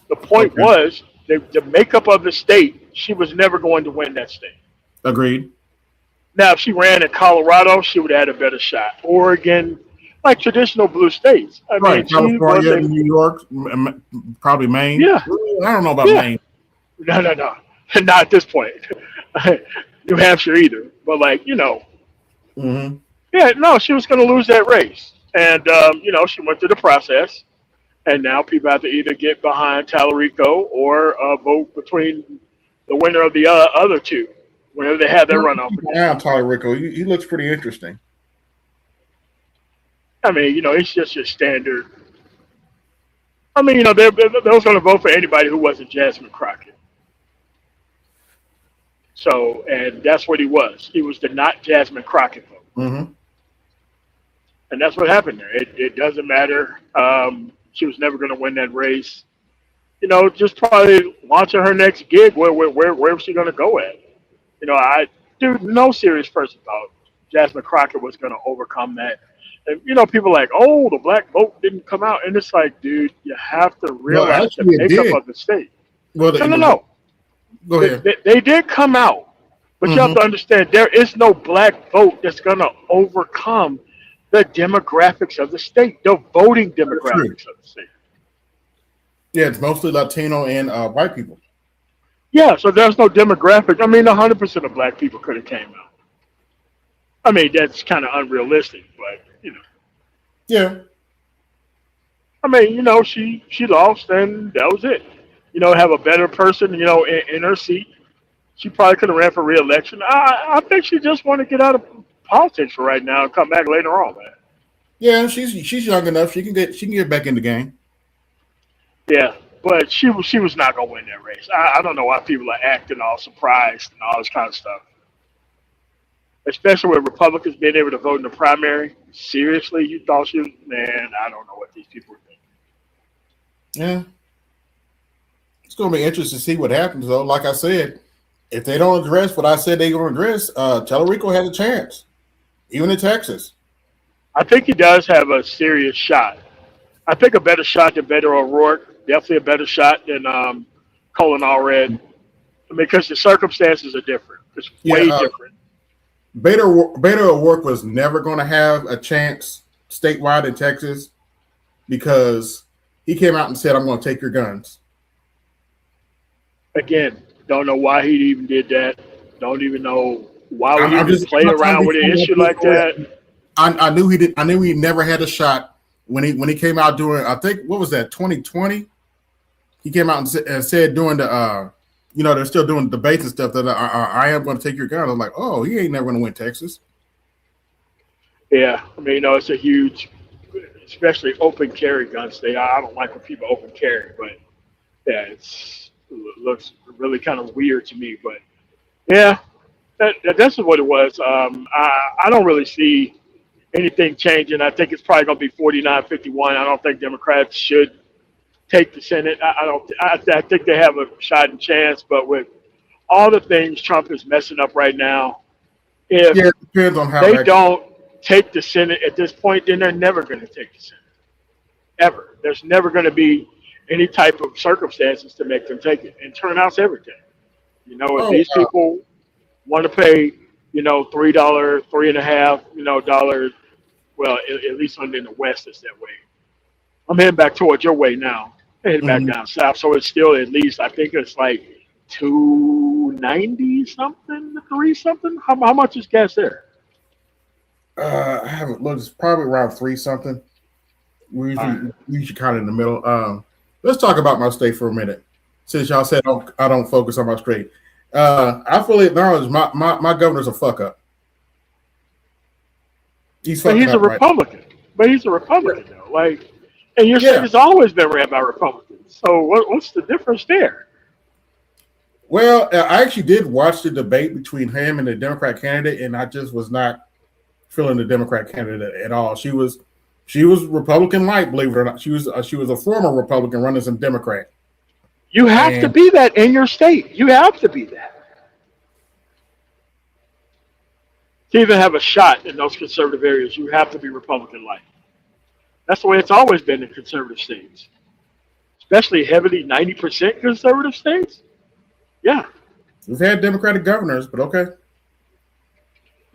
The point was the makeup of the state. She was never going to win that state. Agreed. Now, if she ran in Colorado, she would have had a better shot. Oregon, like traditional blue states. I mean, California, New York, probably Maine. Yeah. I don't know about Maine. No. Not at this point. New Hampshire either. But, like, you know. Yeah, no, she was going to lose that race. And, you know, she went through the process. And now people have to either get behind Tallarico or vote between the winner of the other two, whenever they have their runoff. Yeah, Tallarico, he looks pretty interesting. I mean, you know, it's just your standard. I mean, you know, they was going to vote for anybody who wasn't Jasmine Crockett. So, and that's what he was. He was the not Jasmine Crockett vote. And that's what happened there. It doesn't matter. She was never going to win that race. You know, just probably launching her next gig. Where was she going to go at? You know, no serious person thought Jasmine Crockett was going to overcome that. And, you know, people are like, oh, the black vote didn't come out. And it's like, dude, you have to realize the makeup of the state. Well, no. Go ahead. They did come out. But you have to understand, there is no black vote that's going to overcome the demographics of the state, the voting demographics of the state. Yeah, it's mostly Latino and white people. Yeah, so there's no demographic. I mean, 100% of black people could have came out. I mean, that's kind of unrealistic, but, you know. Yeah. I mean, you know, she lost, and that was it. You know, have a better person, you know, in her seat. She probably could have ran for re-election. I think she just want to get out of politics for right now and come back later on, man. Yeah, she's young enough. She can get back in the game. Yeah, but she was not gonna win that race. I don't know why people are acting all surprised and all this kind of stuff. especially with Republicans being able to vote in the primary. Seriously, you thought you, man, I don't know what these people are thinking. Yeah. It's going to be interesting to see what happens, though. Like I said, if they don't address what I said they're going to address, Tellerico has a chance, even in Texas. I think he does have a serious shot. I think a better shot than Beto O'Rourke. Definitely a better shot than Colin Allred, because the circumstances are different. It's way different. Beto O'Rourke was never going to have a chance statewide in Texas because he came out and said, "I'm going to take your guns." Again, don't know why he even did that. Don't even know why would he even play around with an issue like that. I knew he did. I knew he never had a shot when he came out during, I think, what was that, 2020? He came out and said during the they're still doing debates and stuff that I am going to take your gun. I'm like, oh, he ain't never going to win Texas. Yeah, I mean, it's a huge, especially open carry gun state. I don't like when people open carry, but yeah, it looks really kind of weird to me. But yeah, that's what it was. I don't really see anything changing. I think it's probably going to be 49-51. I don't think Democrats should take the Senate. I think they have a shot and chance, but with all the things Trump is messing up right now, if it depends on how they don't take the Senate at this point, then they're never going to take the Senate. Ever. There's never going to be any type of circumstances to make them take it. And turnout's everything. If these people want to pay, $3, $3.50, dollars, well, at least in the West it's that way. I'm heading back towards your way now. I'm heading back down south, so it's still at least, I think it's like $2.90 something, $3 something. How much is gas there? I haven't looked. It's probably around $3 something. We usually kind of in the middle. Let's talk about my state for a minute. Since y'all said I don't focus on my state, I fully acknowledge my governor's a fuck up. He's a Republican. Right. But he's a Republican though. Like, and your state has always been ran by Republicans. So what's the difference there? Well, I actually did watch the debate between him and the Democrat candidate, and I just was not feeling the Democrat candidate at all. She was Republican light, believe it or not. She was a former Republican running as a Democrat. You have to be that in your state. You have to be that to even have a shot in those conservative areas. You have to be Republican light. That's the way it's always been in conservative states, especially heavily 90% conservative states. Yeah, we've had Democratic governors, but okay.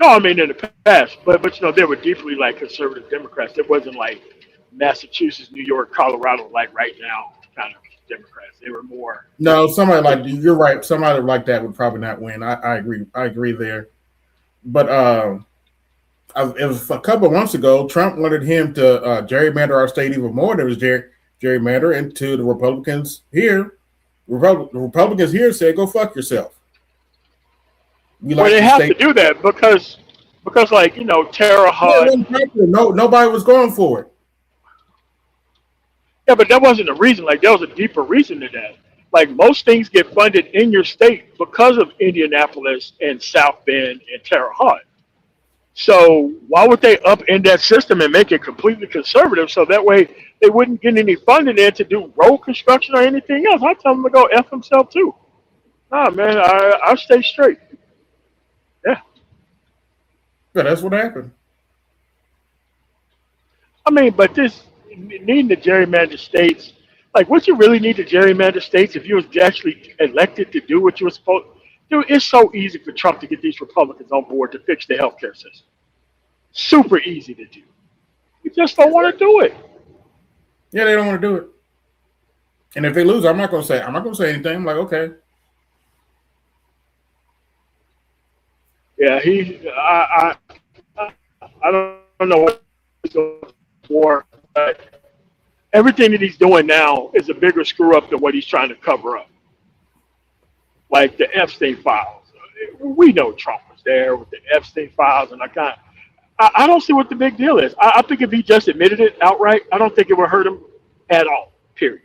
No, I mean in the past, but they were deeply like conservative Democrats. It wasn't like Massachusetts, New York, Colorado, like right now kind of Democrats. They were more. No, somebody like you're right. Somebody like that would probably not win. I agree. I agree there. But it was a couple of months ago. Trump wanted him to gerrymander our state even more. There was gerrymander, and to the Republicans here. The Republicans here said, "Go fuck yourself." Well, they have to do that because like Tara Hutt. Nobody was going for it. Yeah, but that wasn't the reason. Like, there was a deeper reason to that. Like, most things get funded in your state because of Indianapolis and South Bend and Terre Haute. So why would they upend that system and make it completely conservative so that way they wouldn't get any funding there to do road construction or anything else? I tell them to go F himself too. Nah, man, I stay straight. Yeah. Yeah, that's what happened. I mean, but this needing to gerrymander states, like, what you really need to gerrymander states if you was actually elected to do what you were supposed to do? It's so easy for Trump to get these Republicans on board to fix the healthcare system. Super easy to do. You just don't want to do it. Yeah, they don't want to do it. And if they lose, I'm not going to say anything. I'm like, okay. Yeah, I don't know what he's going for, but everything that he's doing now is a bigger screw up than what he's trying to cover up. Like the Epstein files. We know Trump was there with the Epstein files, and I don't see what the big deal is. I think if he just admitted it outright, I don't think it would hurt him at all, period.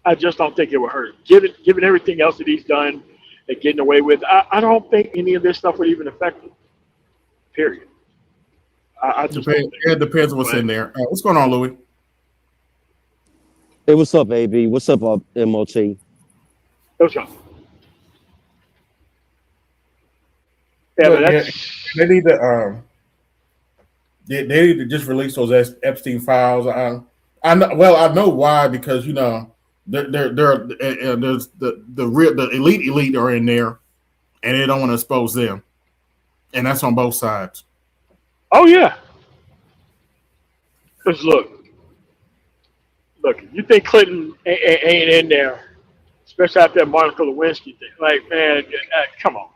I just don't think it would hurt him. Given everything else that he's done and getting away with, I don't think any of this stuff would even affect him. Period. I just don't think It depends on what's in there. What's going on, Louis? Hey, what's up, AB? What's up, MOT? What's up? Yeah, but they need to they need to just release those Epstein files. I know. Well, I know why, because there's the elite are in there, and they don't want to expose them, and that's on both sides. Oh yeah. Because look, you think Clinton ain't in there, especially after that Monica Lewinsky thing. Like, man, come on.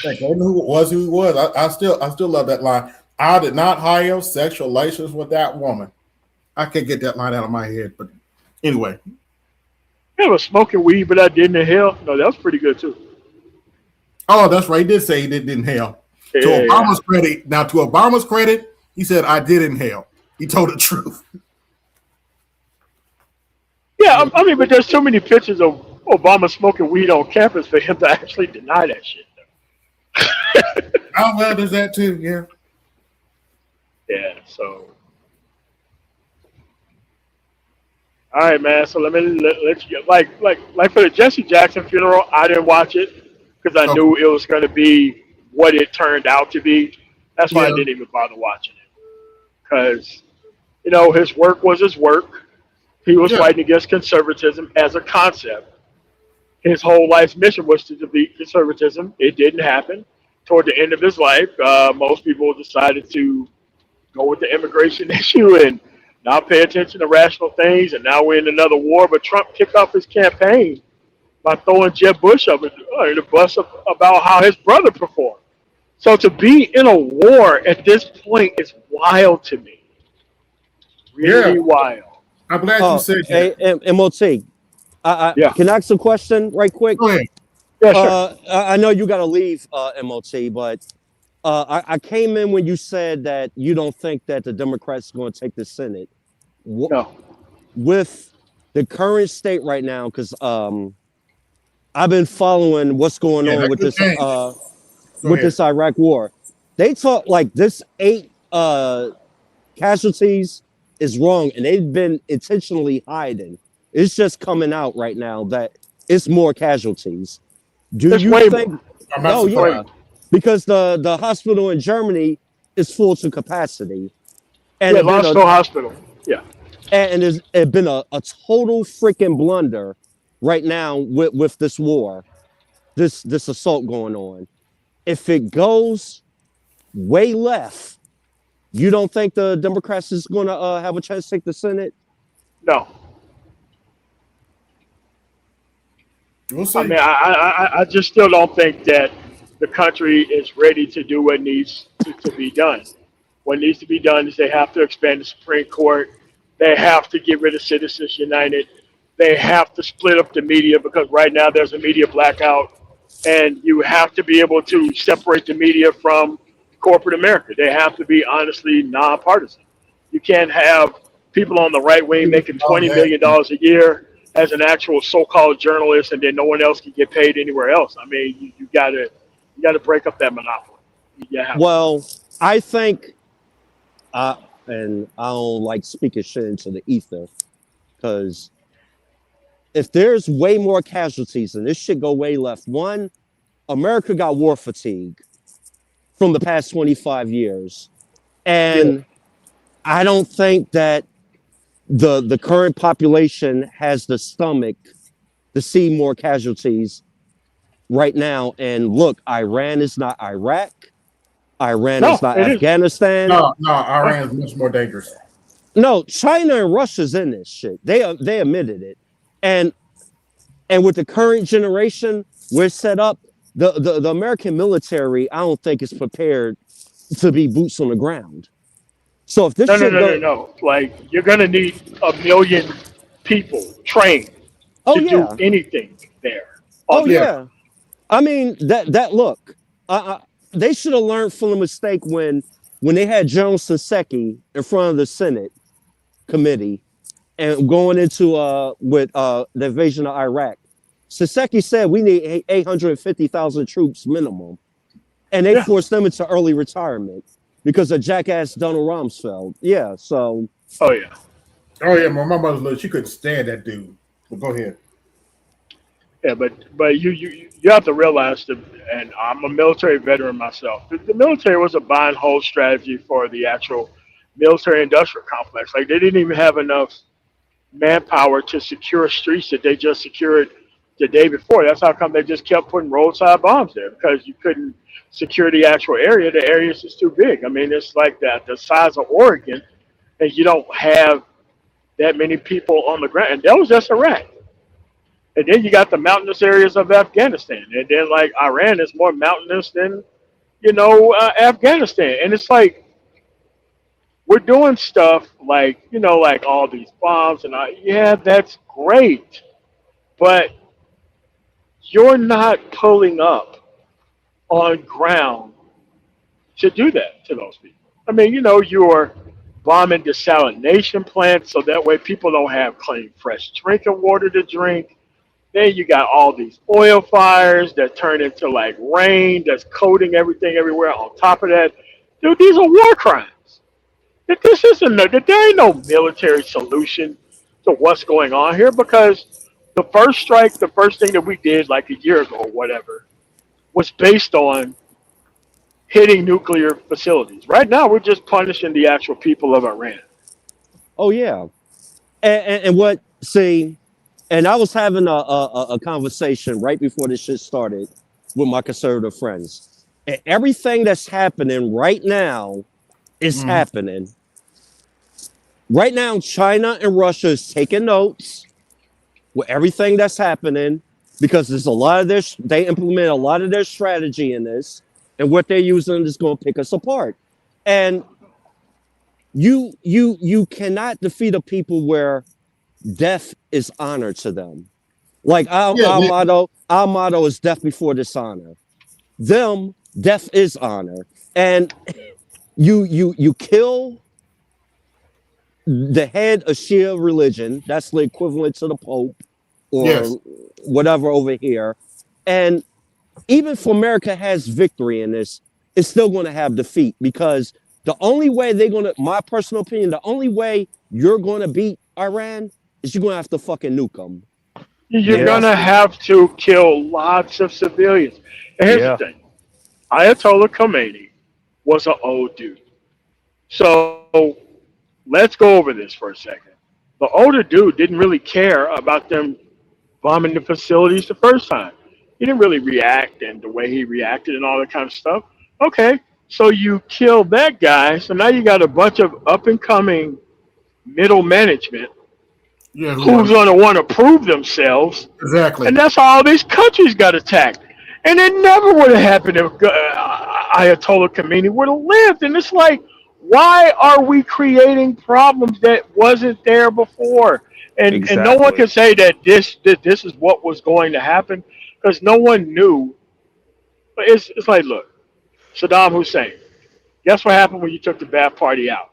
Like, I knew who he was. I still love that line. I did not have sexual relations with that woman. I can't get that line out of my head, but anyway. Yeah, was smoking weed, but I didn't inhale. No, that was pretty good too. Oh, that's right. He did say he didn't inhale. Yeah, to Obama's credit, now to Obama's credit, he said I did inhale. He told the truth. Yeah, I mean, but there's so many pictures of Obama smoking weed on campus for him to actually deny that shit. Oh, well, there's that too, yeah. Yeah, so. All right, man. So let's get like for the Jesse Jackson funeral, I didn't watch it because I knew it was going to be what it turned out to be. That's why I didn't even bother watching it, because his work was his work. He was fighting against conservatism as a concept. His whole life's mission was to defeat conservatism. It didn't happen. Toward the end of his life, most people decided to go with the immigration issue and not pay attention to rational things, and now we're in another war. But Trump kicked off his campaign by throwing Jeb Bush up in the bus about how his brother performed. So to be in a war at this point is wild to me. Really wild. I'm glad you said that. Hey, MOT, can I ask a question right quick? Go ahead. Yeah, sure. I know you got to leave, MOT, but I came in when you said that you don't think that the Democrats are going to take the Senate. No. With the current state right now, because I've been following what's going on with this Iraq war. They talk like this 8 casualties is wrong, and they've been intentionally hiding. It's just coming out right now that it's more casualties. Do you think? No, yeah, because the hospital in Germany is full to capacity, and Lascaux Hospital. Yeah, and there's been a total freaking blunder right now with this war, this assault going on. If it goes way left, you don't think the Democrats is going to have a chance to take the Senate? No. We'll see. I mean, I just still don't think that the country is ready to do what needs to be done. What needs to be done is they have to expand the Supreme Court. They have to get rid of Citizens United. They have to split up the media, because right now there's a media blackout, and you have to be able to separate the media from corporate America. They have to be honestly nonpartisan. You can't have people on the right wing making $20 million a year as an actual so-called journalist, and then no one else can get paid anywhere else. I mean, you gotta break up that monopoly. Well, I think, and I don't like speaking shit into the ether, because if there's way more casualties and this shit go way left, one, America got war fatigue from the past 25 years, and I don't think that the current population has the stomach to see more casualties right now. And look, Iran is not Iraq. Iran is not Afghanistan. No, Iran is much more dangerous. No, China and Russia's in this shit. They admitted it. And with the current generation we're set up, the American military, I don't think is prepared to be boots on the ground. So if this no. Like, you're gonna need 1 million people trained to do anything there. I mean that look. They should have learned from the mistake when they had General Saseki in front of the Senate committee and going into with the invasion of Iraq. Saseki said we need 850,000 troops minimum. and they forced them into early retirement because of jackass Donald Rumsfeld. Yeah, so. Oh yeah. Oh yeah, my mother's little. She couldn't stand that dude. But go ahead. Yeah, but you have to realize that, and I'm a military veteran myself. The military was a buy and hold strategy for the actual military industrial complex. Like they didn't even have enough manpower to secure streets that they just secured the day before. That's how come they just kept putting roadside bombs there, because you couldn't secure the actual area. The area is just too big. I mean, it's like that the size of Oregon, and you don't have that many people on the ground. And that was just Iraq. And then you got the mountainous areas of Afghanistan, and then like Iran is more mountainous than Afghanistan. And it's like we're doing stuff like like all these bombs, and yeah, that's great, but you're not pulling up on ground to do that to those people. I mean, you're bombing desalination plants so that way people don't have clean, fresh drinking water to drink. Then you got all these oil fires that turn into like rain that's coating everything everywhere. On top of that, dude, these are war crimes. That this isn't that there ain't no military solution to what's going on here, because the first strike, the first thing that we did like a year ago or whatever, was based on hitting nuclear facilities. Right now, we're just punishing the actual people of Iran. Oh yeah, and what see, and I was having a conversation right before this shit started with my conservative friends, and everything that's happening right now is happening. Right now, China and Russia is taking notes with everything that's happening, because there's a lot of they implement a lot of their strategy in this, and what they're using is going to pick us apart. And you cannot defeat a people where death is honor to them. Like our motto is death before dishonor. Them, death is honor. And you kill the head of Shia religion, that's the equivalent to the Pope or whatever over here. And even if America has victory in this, it's still going to have defeat, because the only way my personal opinion, the only way you're going to beat Iran is you're going to have to fucking nuke them. You're going to have to kill lots of civilians. And here's the thing. Ayatollah Khomeini was an old dude. So let's go over this for a second. The older dude didn't really care about them bombing the facilities the first time. He didn't really react, and the way he reacted and all that kind of stuff. Okay, so you killed that guy, so now you got a bunch of up-and-coming middle management who's going to want to prove themselves. Exactly. And that's how all these countries got attacked. And it never would have happened if Ayatollah Khomeini would have lived. And it's like, why are we creating problems that wasn't there before? And no one can say that this is what was going to happen, because no one knew. But it's like, look, Saddam Hussein, guess what happened when you took the Ba'ath Party out?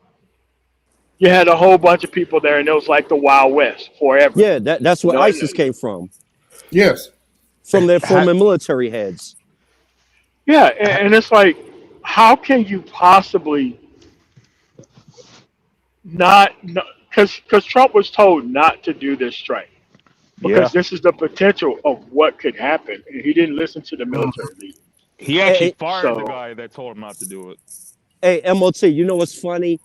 You had a whole bunch of people there, and it was like the Wild West forever. Yeah, that's where ISIS came from. Yes. From their former military heads. Yeah, and it's like, how can you possibly not, because Trump was told not to do this strike, because this is the potential of what could happen, and he didn't listen to the military leader. He actually fired the guy that told him not to do it. Hey, MOT, you know what's funny?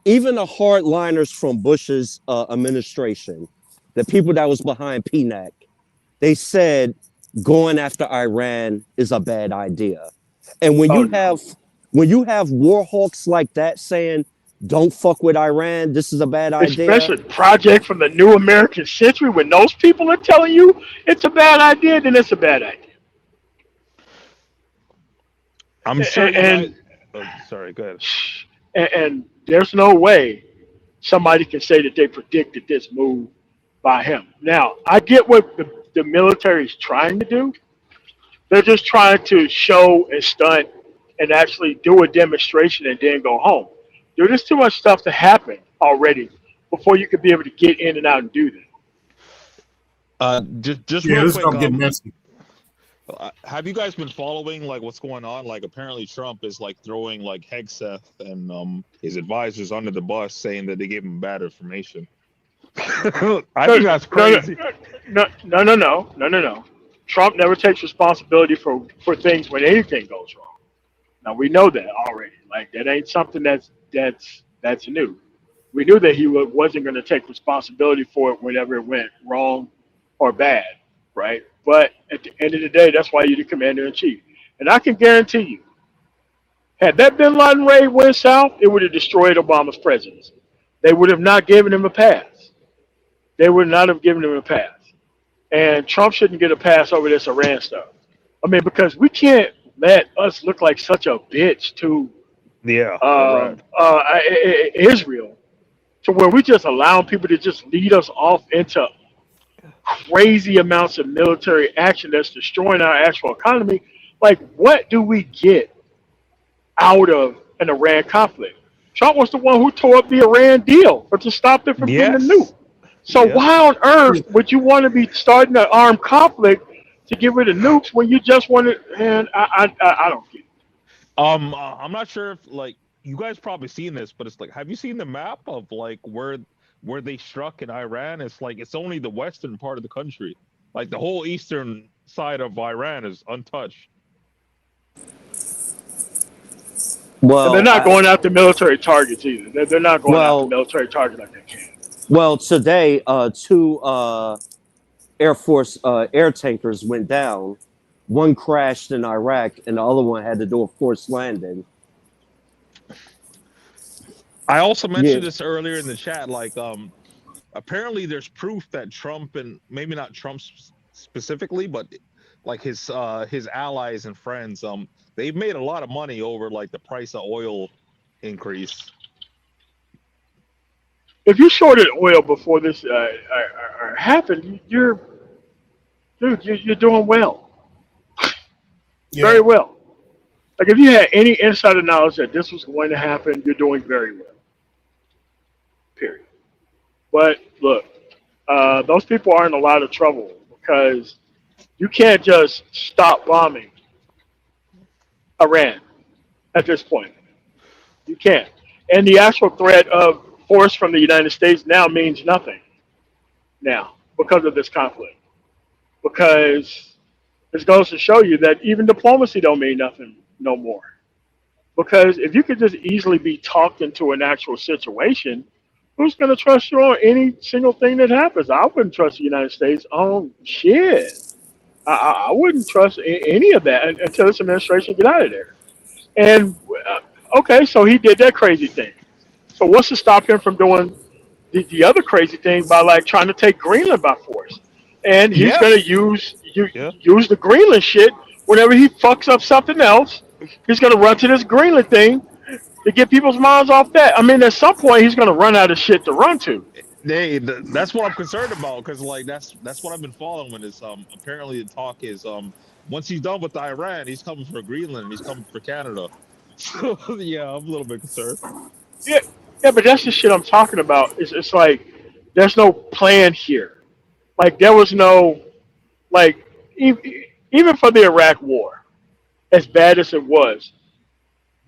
Even the hardliners from Bush's administration, the people that was behind PNAC, they said going after Iran is a bad idea. And when you have war hawks like that saying, don't fuck with Iran, this is a bad idea. Especially project from the new American century, when those people are telling you it's a bad idea, then it's a bad idea. I'm sure. Sorry, go ahead. And there's no way somebody can say that they predicted this move by him. Now, I get what the military is trying to do. They're just trying to show and stunt and actually do a demonstration and then go home. Dude, there's too much stuff to happen already before you could be able to get in and out and do that. Just real quick. Get messy. Have you guys been following like what's going on? Like apparently Trump is like throwing like Hegseth and his advisors under the bus, saying that they gave him bad information. I think that's crazy. No. Trump never takes responsibility for things when anything goes wrong. Now we know that already. Like that ain't something that's new. We knew that he wasn't going to take responsibility for it whenever it went wrong or bad, right? But at the end of the day, that's why you're the commander in chief. And I can guarantee you, had that Bin Laden raid went south, it would have destroyed Obama's presidency. They would have not given him a pass. They would not have given him a pass. And Trump shouldn't get a pass over this Iran stuff. I mean, because we can't let us look like such a bitch to Israel, to where we just allowing people to just lead us off into crazy amounts of military action that's destroying our actual economy. Like, what do we get out of an Iran conflict? Trump was the one who tore up the Iran deal, but to stop it from getting a nuke. So why on earth would you want to be starting an armed conflict to get rid of nukes when you just want to? Man, I don't get it. I'm not sure if like you guys probably seen this, but it's like, have you seen the map of like where they struck in Iran? It's like it's only the western part of the country. Like the whole eastern side of Iran is untouched. Well, and they're not going after military targets either. They're not going after military targets like they can. Well, today, two Air Force air tankers went down. One crashed in Iraq, and the other one had to do a forced landing. I also mentioned this earlier in the chat. Like, apparently, there's proof that Trump, and maybe not Trump specifically, but like his allies and friends, they've made a lot of money over like the price of oil increase. If you shorted oil before this happened, you're doing well, very well. Like if you had any insider knowledge that this was going to happen, you're doing very well. Period. But look, those people are in a lot of trouble because you can't just stop bombing Iran at this point. You can't, and the actual threat of force from the United States now means nothing now because of this conflict. Because this goes to show you that even diplomacy don't mean nothing no more. Because if you could just easily be talked into an actual situation, who's going to trust you on any single thing that happens? I wouldn't trust the United States on shit. I wouldn't trust any of that until this administration get out of there. And okay, so he did that crazy thing. So what's to stop him from doing the other crazy thing by like trying to take Greenland by force? And he's going to use the Greenland shit whenever he fucks up something else. He's going to run to this Greenland thing to get people's minds off that. I mean, at some point he's going to run out of shit to run to. That's what I'm concerned about because like that's what I've been following is apparently the talk is once he's done with Iran, he's coming for Greenland, he's coming for Canada. So yeah, I'm a little bit concerned. Yeah, but that's the shit I'm talking about. It's like there's no plan here. Like there was no, like even for the Iraq War, as bad as it was,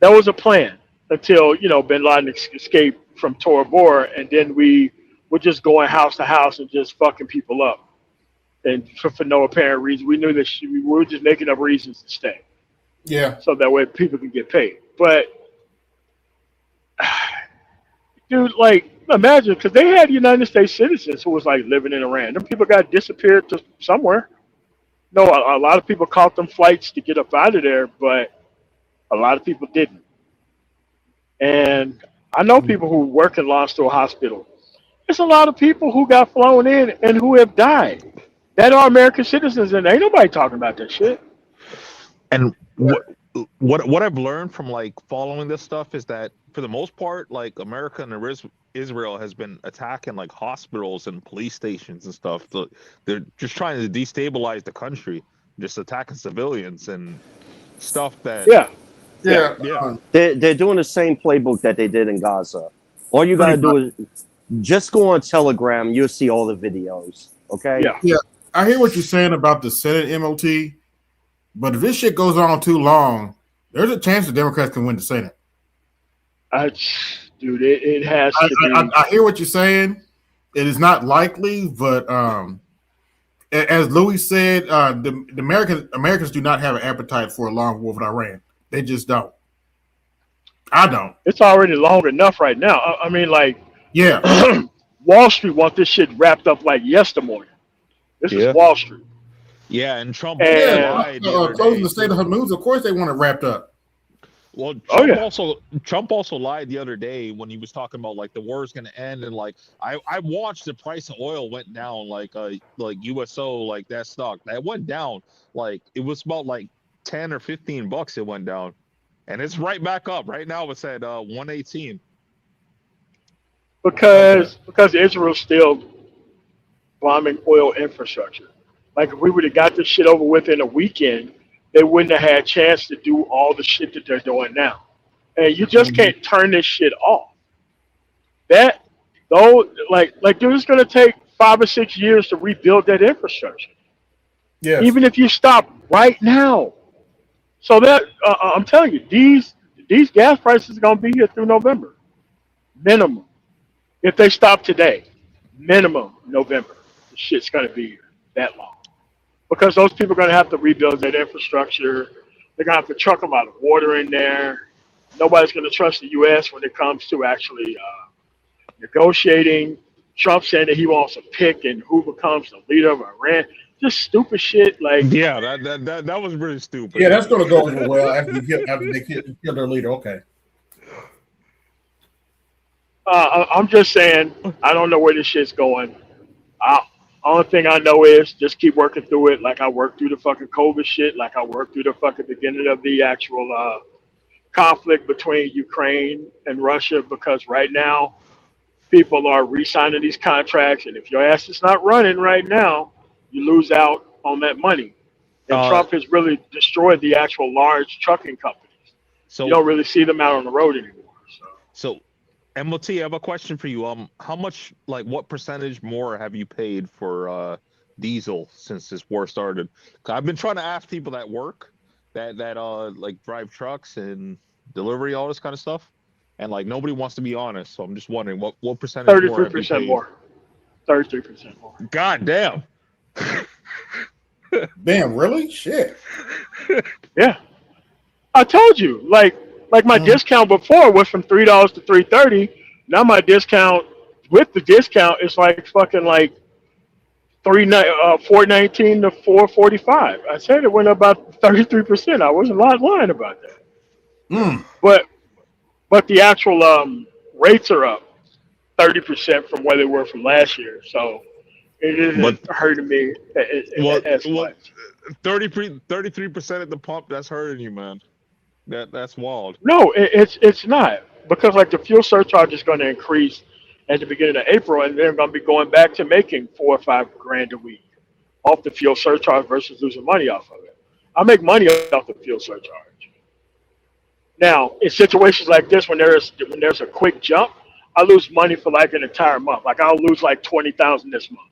there was a plan until Bin Laden escaped from Tora Bora, and then we were just going house to house and just fucking people up, and for no apparent reason. We knew that we were just making up reasons to stay. Yeah. So that way people can get paid, but. Dude, like, imagine, because they had United States citizens who was, like, living in Iran. Them people got disappeared to somewhere. No, a lot of people caught them flights to get up out of there, but a lot of people didn't. And I know people who work in Lonsdale Hospital. There's a lot of people who got flown in and who have died that are American citizens, and ain't nobody talking about that shit. And what I've learned from like following this stuff is that for the most part, like America and Israel has been attacking like hospitals and police stations and stuff. So they're just trying to destabilize the country, just attacking civilians and stuff that. Yeah. They're doing the same playbook that they did in Gaza. All you gotta do is just go on Telegram. You'll see all the videos. Okay. Yeah. I hear what you're saying about the Senate MOT. But if this shit goes on too long, there's a chance the Democrats can win the Senate. Dude, it has to be. I hear what you're saying. It is not likely, but as Louis said, the Americans do not have an appetite for a long war with Iran. They just don't. I don't. It's already long enough right now. I mean, like, yeah, Wall Street want this shit wrapped up like yesterday. This is Wall Street. Yeah, and Trump lied closing the state of Hormuz. Of course, they want it wrapped up. Well, Trump also lied the other day when he was talking about like the war is going to end, and like I watched the price of oil went down, like USO, like that stock that went down, like it was about like $10 or $15 it went down, and it's right back up right now. It's at 118 because Israel's still bombing oil infrastructure. Like if we would have got this shit over with in a weekend, they wouldn't have had a chance to do all the shit that they're doing now. And you just can't turn this shit off. Dude, it's going to take 5 or 6 years to rebuild that infrastructure. Yeah. Even if you stop right now. So that I'm telling you, these gas prices are going to be here through November, minimum. If they stop today, minimum November, the shit's going to be here that long. Because those people are going to have to rebuild that infrastructure. They're going to have to truck a lot of water in there. Nobody's going to trust the U.S. when it comes to actually negotiating. Trump saying that he wants to pick and who becomes the leader of Iran. Just stupid shit. Like that was really stupid. Yeah, that's going to go over well after they kill their leader. Okay. I'm just saying, I don't know where this shit's going. Only thing I know is just keep working through it like I worked through the fucking COVID shit, like I worked through the fucking beginning of the actual conflict between Ukraine and Russia, because right now people are re-signing these contracts, and if your ass is not running right now, you lose out on that money. And Trump has really destroyed the actual large trucking companies. So you don't really see them out on the road anymore. So MOT, I have a question for you. How much, like, what percentage more have you paid for diesel since this war started? 'Cause I've been trying to ask people that work, that like drive trucks and delivery, all this kind of stuff, and like nobody wants to be honest. So I'm just wondering what percentage. 33% more. 33% more. God damn. Damn, really? Shit. Yeah, I told you. Like my discount before was from $3 to $3.30. Now my discount with the discount is like fucking like $4.19 to $4.45. I said it went up about 33%. I wasn't lying about that. But the actual rates are up 30% from where they were from last year. So it isn't hurting me as much. 33% at the pump, that's hurting you, man. That's wild. No, it's not, because like the fuel surcharge is going to increase at the beginning of April, and they're going to be going back to making $4 or $5 grand a week off the fuel surcharge versus losing money off of it. I make money off the fuel surcharge. Now, in situations like this, when there's a quick jump, I lose money for like an entire month. Like I'll lose like $20,000 this month,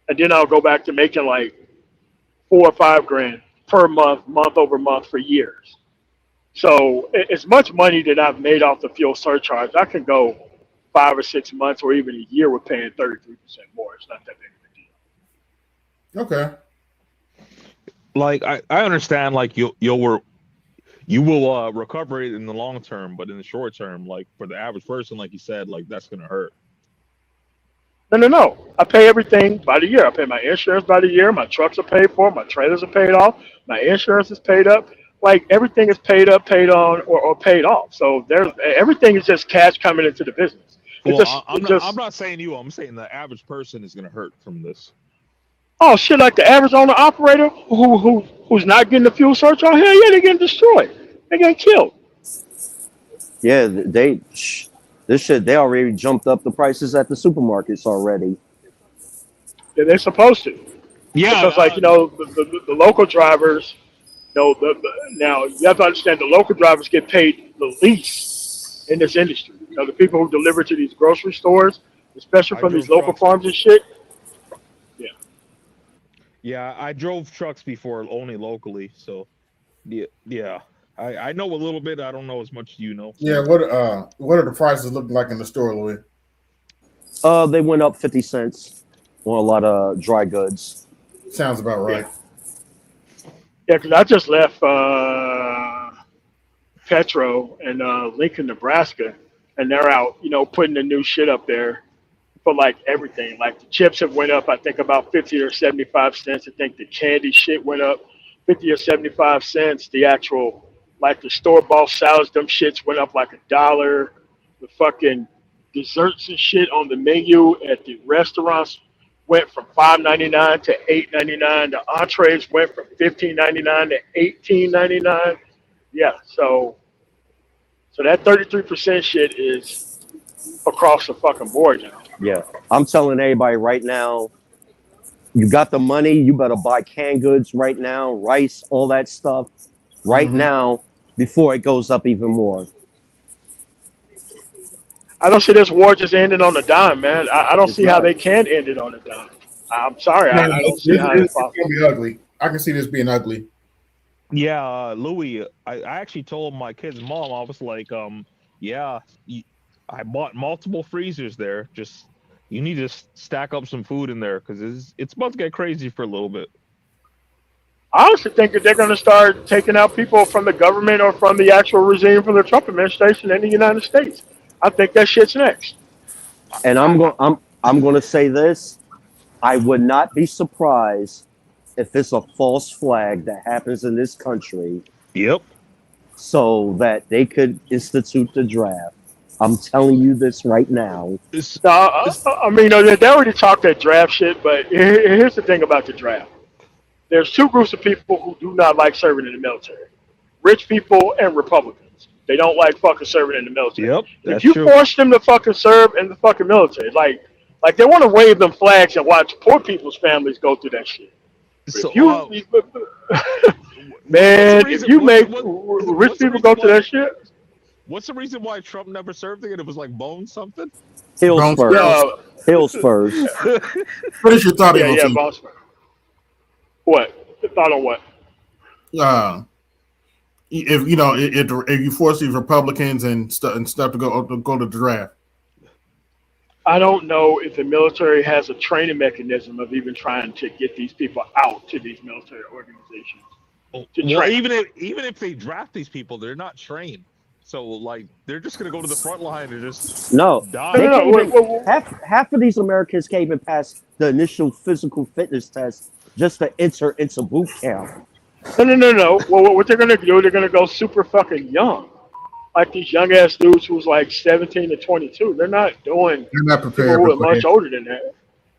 and then I'll go back to making like $4 or $5 grand per month, month over month for years. So as much money that I've made off the fuel surcharge, I can go 5 or 6 months or even a year with paying 33% more. It's not that big of a deal. Okay. Like I understand, like you will recover it in the long term, but in the short term, like for the average person, like you said, like that's gonna hurt. No. I pay everything by the year. I pay my insurance by the year. My trucks are paid for. My trailers are paid off. My insurance is paid up. Like everything is paid up, paid on, or paid off. So everything is just cash coming into the business. I'm not saying you. I'm saying the average person is going to hurt from this. Oh shit! Like the average owner operator who's not getting the fuel surcharge, hell yeah, they're getting destroyed. They're getting killed. Yeah, they already jumped up the prices at the supermarkets already. Yeah, they're supposed to. Yeah, because like the local drivers. No, now you have to understand the local drivers get paid the least in this industry. You know, the people who deliver to these grocery stores, especially from these local farms and shit. Yeah, I drove trucks before, only locally. So, yeah, I know a little bit. I don't know as much as you know. So. Yeah, what are the prices looking like in the store, Louis? They went up 50 cents on a lot of dry goods. Sounds about right. Yeah, because I just left Petro in Lincoln, Nebraska, and they're out, putting the new shit up there for like everything. Like the chips have went up, I think about 50 or 75 cents. I think the candy shit went up 50 or 75 cents. The actual, like the store bought salads, them shits went up like $1. The fucking desserts and shit on the menu at the restaurants went from $5.99 to $8.99. The entrees went from $15.99 to $18.99. Yeah, so that 33% shit is across the fucking board now. Yeah, I'm telling everybody right now, you got the money, you better buy canned goods right now, rice, all that stuff right now before it goes up even more. I don't see this war just ending on a dime, man. I don't It's see how not. they can end it on a dime. I'm sorry, Man, I don't see how it's it's possible. gonna be ugly. I can see this being ugly. Yeah, Louis, I actually told my kid's mom, I was like, yeah, I bought multiple freezers there. Just you need to stack up some food in there because it's about to get crazy for a little bit. I honestly think that they're going to start taking out people from the government or from the actual regime from the Trump administration in the United States. I think that shit's next. And I'm going to say this, I would not be surprised if it's a false flag that happens in this country. Yep. So that they could institute the draft. I'm telling you this right now. No, I mean, they already talked that draft shit, but here's the thing about the draft. There's two groups of people who do not like serving in the military: rich people and Republicans. They don't like fucking serving in the military. Yep, If you force them to fucking serve in the fucking military, like they want to wave them flags and watch poor people's families go through that shit. So, If you, man, if you make rich people go through that shit, what's the reason why Trump never served again? It was like bone something. Hills first. Hills first. What is your thought? Yeah, boss. What? The thought on what? If you force these Republicans and stuff to go to the draft. I don't know if the military has a training mechanism of even trying to get these people out to these military organizations. Well, even if they draft these people, they're not trained. So like they're just gonna go to the front line and just die. No. Half of these Americans can't even pass the initial physical fitness test just to enter into boot camp. No. Well, what they're gonna do? They're gonna go super fucking young, like these young ass dudes who's like 17 to 22. They're not doing. They're not prepared. People who are much older than that.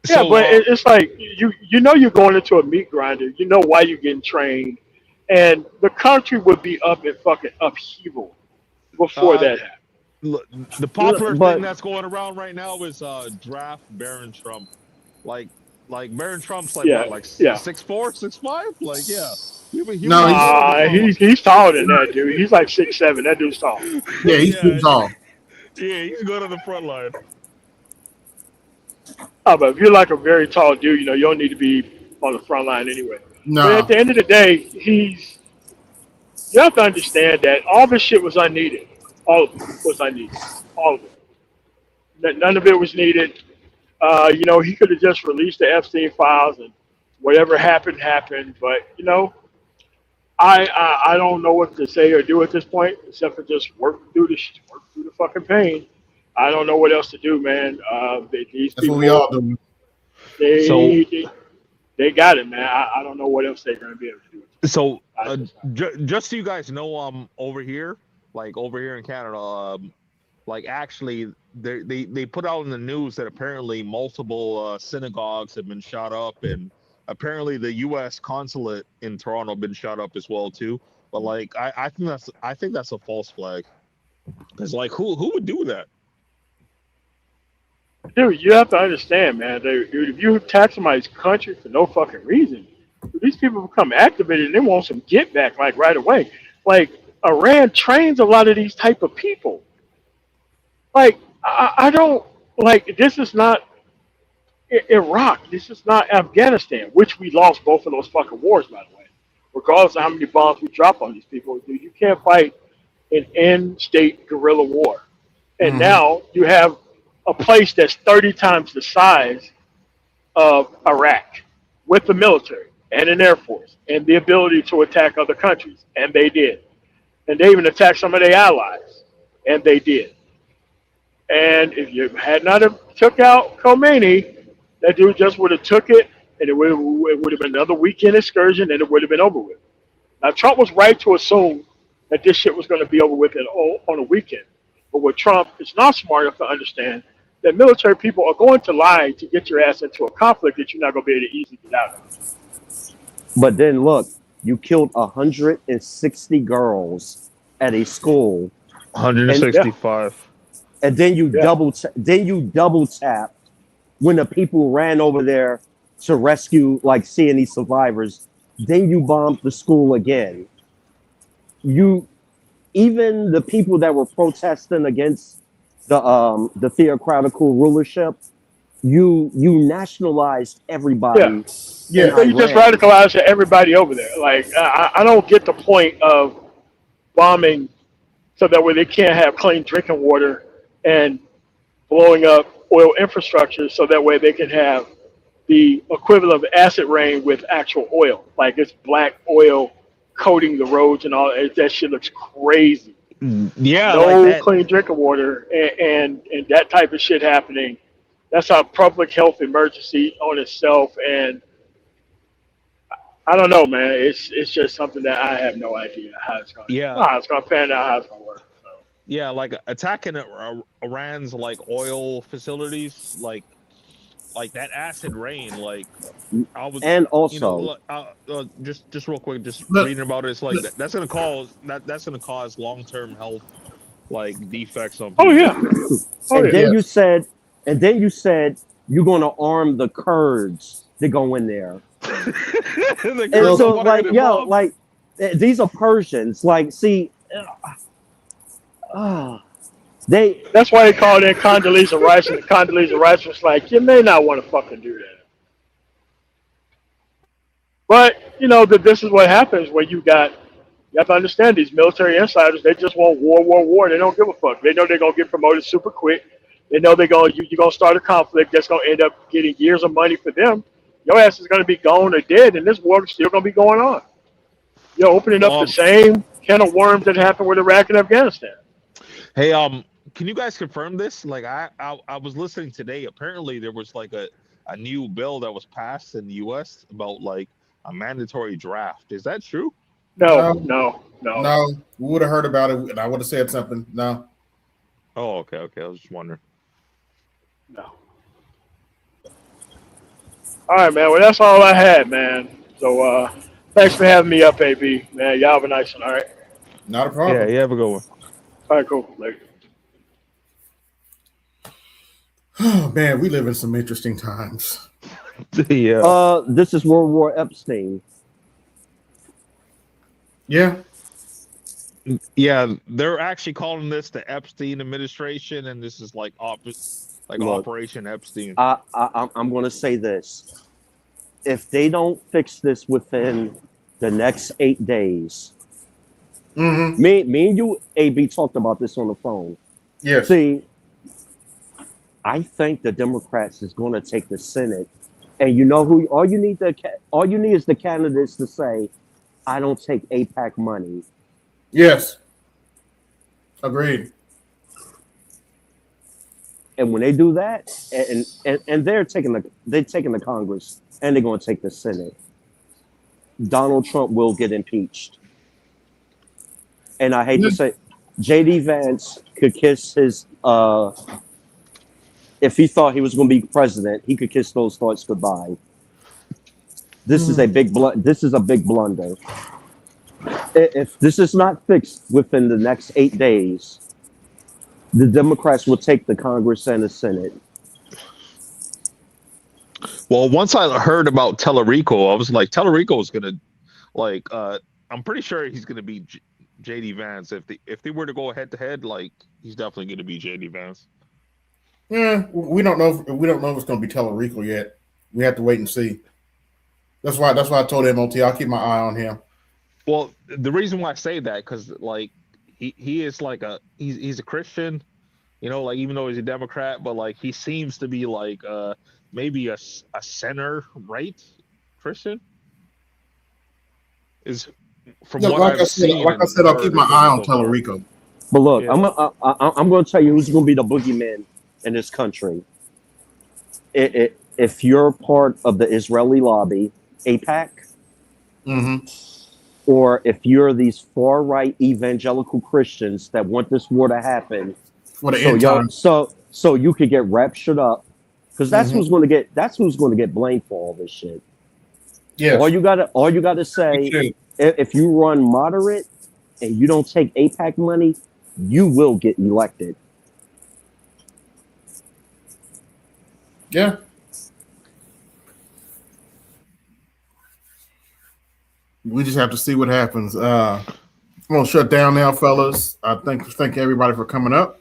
Yeah, but it's like you know you're going into a meat grinder. You know why you're getting trained, and the country would be up in fucking upheaval before that happened. The popular thing that's going around right now is draft Barron Trump. Like Barron Trump's like what, like 6'4", 6'5"? Like he's taller than that, dude. He's like 6'7". That dude's tall. Yeah, he's too tall. Yeah, he's going to the front line. Oh, but if you're like a very tall dude, you don't need to be on the front line anyway. No. But at the end of the day, you have to understand that all this shit was unneeded. All of it was unneeded. All of it. None of it was needed. He could have just released the Epstein files and whatever happened. But I don't know what to say or do at this point except for just work through the fucking pain. I don't know what else to do, man. These That's people, what we all do. They got it, man. I don't know what else they're going to be able to do. So, just so you guys know, over here in Canada, actually, they put out in the news that apparently multiple synagogues have been shot up, and apparently the U.S. consulate in Toronto have been shot up as well too. But I think that's a false flag, because who would do that? Dude, you have to understand, man. Dude, if you attack somebody's country for no fucking reason, these people become activated and they want some get back right away. Iran trains a lot of these type of people. I don't this is not. Iraq. This is not Afghanistan, which we lost both of those fucking wars, by the way. Regardless of how many bombs we drop on these people, dude, you can't fight an in-state guerrilla war. And Mm-hmm. now you have a place that's 30 times the size of Iraq with the military and an air force and the ability to attack other countries, and they did. And they even attacked some of their allies, and they did. And if you had not have took out Khomeini, that dude just would have took it, and it would have been another weekend excursion, and it would have been over with. Now Trump was right to assume that this shit was going to be over with on a weekend. But what Trump is not smart enough to understand that military people are going to lie to get your ass into a conflict that you're not going to be able to easily get out of. But then look, you killed 160 girls at a school, and 165. and then you double tapped when the people ran over there to rescue like CNE survivors. Then you bombed the school again. You even the people that were protesting against the theocratical rulership, you nationalized everybody in So you just Iran. radicalized everybody over there. Like I don't get the point of bombing so that way they can't have clean drinking water and blowing up oil infrastructure so that way they can have the equivalent of acid rain with actual oil. Like it's black oil coating the roads and all that shit looks crazy. Yeah, like No that. clean drinking water and that type of shit happening. That's a public health emergency on itself, and I don't know, man. It's just something that I have no idea Yeah, how it's gonna pan out, how it's gonna work. yeah, like attacking Iran's like oil facilities, like that acid rain. Like I was, And you know, also, just real quick, just Look, reading about it, it's like that's gonna cause that's gonna cause long-term health like defects on Oh people. yeah, oh and yeah. then you said, and then you said you're going to arm the Kurds to go in there. The And girls so, don't want to like, get yo, involved. like these are Persians. Like, see, they That's why they called in Condoleezza Rice, and Condoleezza Rice was like, "You may not want to fucking do that." But you know that this is what happens when you got. You have to understand these military insiders. They just want war, war, war. They don't give a fuck. They know they're gonna get promoted super quick. They know you're gonna start a conflict that's gonna end up getting years of money for them. Your ass is gonna be gone or dead, and this war is still gonna be going on. You're opening up the Um, same can of worms that happened with Iraq and Afghanistan. hey, can you guys confirm this? Like, I was listening today. Apparently, there was like a new bill that was passed in the U.S. about like a mandatory draft. Is that true? No, no, no, no. no. We would have heard about it, and I would have said something. No. Oh, okay, okay. I was just wondering. No. All right, man. Well, that's all I had, man. So, thanks for having me up, AB. Man, y'all have a nice one. All right. Not a Yeah, problem. you have a good one. All right, cool. Later. Oh man, we live in some interesting times. Yeah. this is World War Epstein. Yeah. Yeah, they're actually calling this the Epstein administration, and this is like Look, Operation Epstein. I'm going to say this: if they don't fix this within the next 8 days, Mm-hmm. me and you, AB, talked about this on the phone. Yes. See, I think the Democrats is going to take the Senate, and you know who? All you need is the candidates to say, "I don't take APAC money." Yes. Agreed. And when they do that, and they're taking the Congress, and they're going to take the Senate, Donald Trump will get impeached. And I hate to say, J.D. Vance could kiss his if he thought he was going to be president, he could kiss those thoughts goodbye. This is a big blunder. If this is not fixed within the next 8 days, the Democrats will take the Congress and the Senate. Well, once I heard about Tellerico, I was like, Tellerico is gonna like. I'm pretty sure he's gonna be JD Vance. If they were to go head to head, like he's definitely gonna be JD Vance. Yeah, we don't know. We don't know if it's going to be Tellerico yet. We have to wait and see. That's why I told MOT I'll keep my eye on him. Well, the reason why I say that because like he is like he's a Christian, you know, like even though he's a Democrat, but like he seems to be like maybe a center right Christian. Is from what I've seen. Like I said, I'll keep my eye on Tellerico. But look, Yeah. I'm going to tell you who's going to be the boogeyman in this country. If you're part of the Israeli lobby, AIPAC, or if you're these far right evangelical Christians that want this war to happen, For the end times. so you could get raptured up, because that's who's going to get blamed for all this shit. Yeah. All you gotta say, if you run moderate and you don't take AIPAC money, you will get elected. Yeah. We just have to see what happens. I'm gonna shut down now, fellas. I thank everybody for coming up.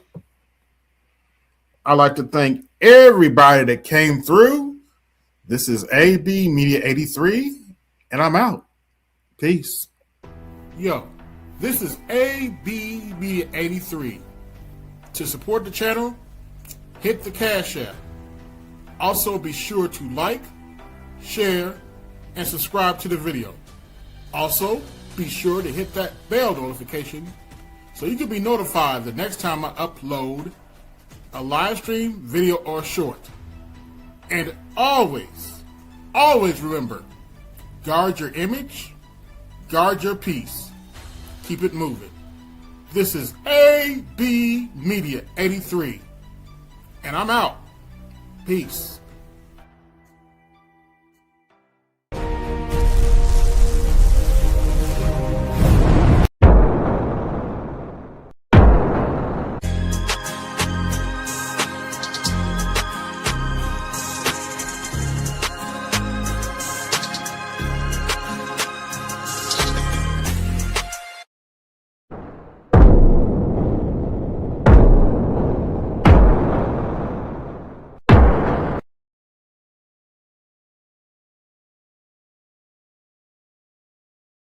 I'd like to thank everybody that came through. This is ABMedia83, and I'm out. Peace. Yo, this is ABMedia83. To support the channel, hit the Cash App. Also, be sure to like, share, and subscribe to the video. Also, be sure to hit that bell notification so you can be notified the next time I upload a live stream, video, or short. And always, always remember, guard your image, guard your peace. Keep it moving. This is ABMedia83, and I'm out. Peace.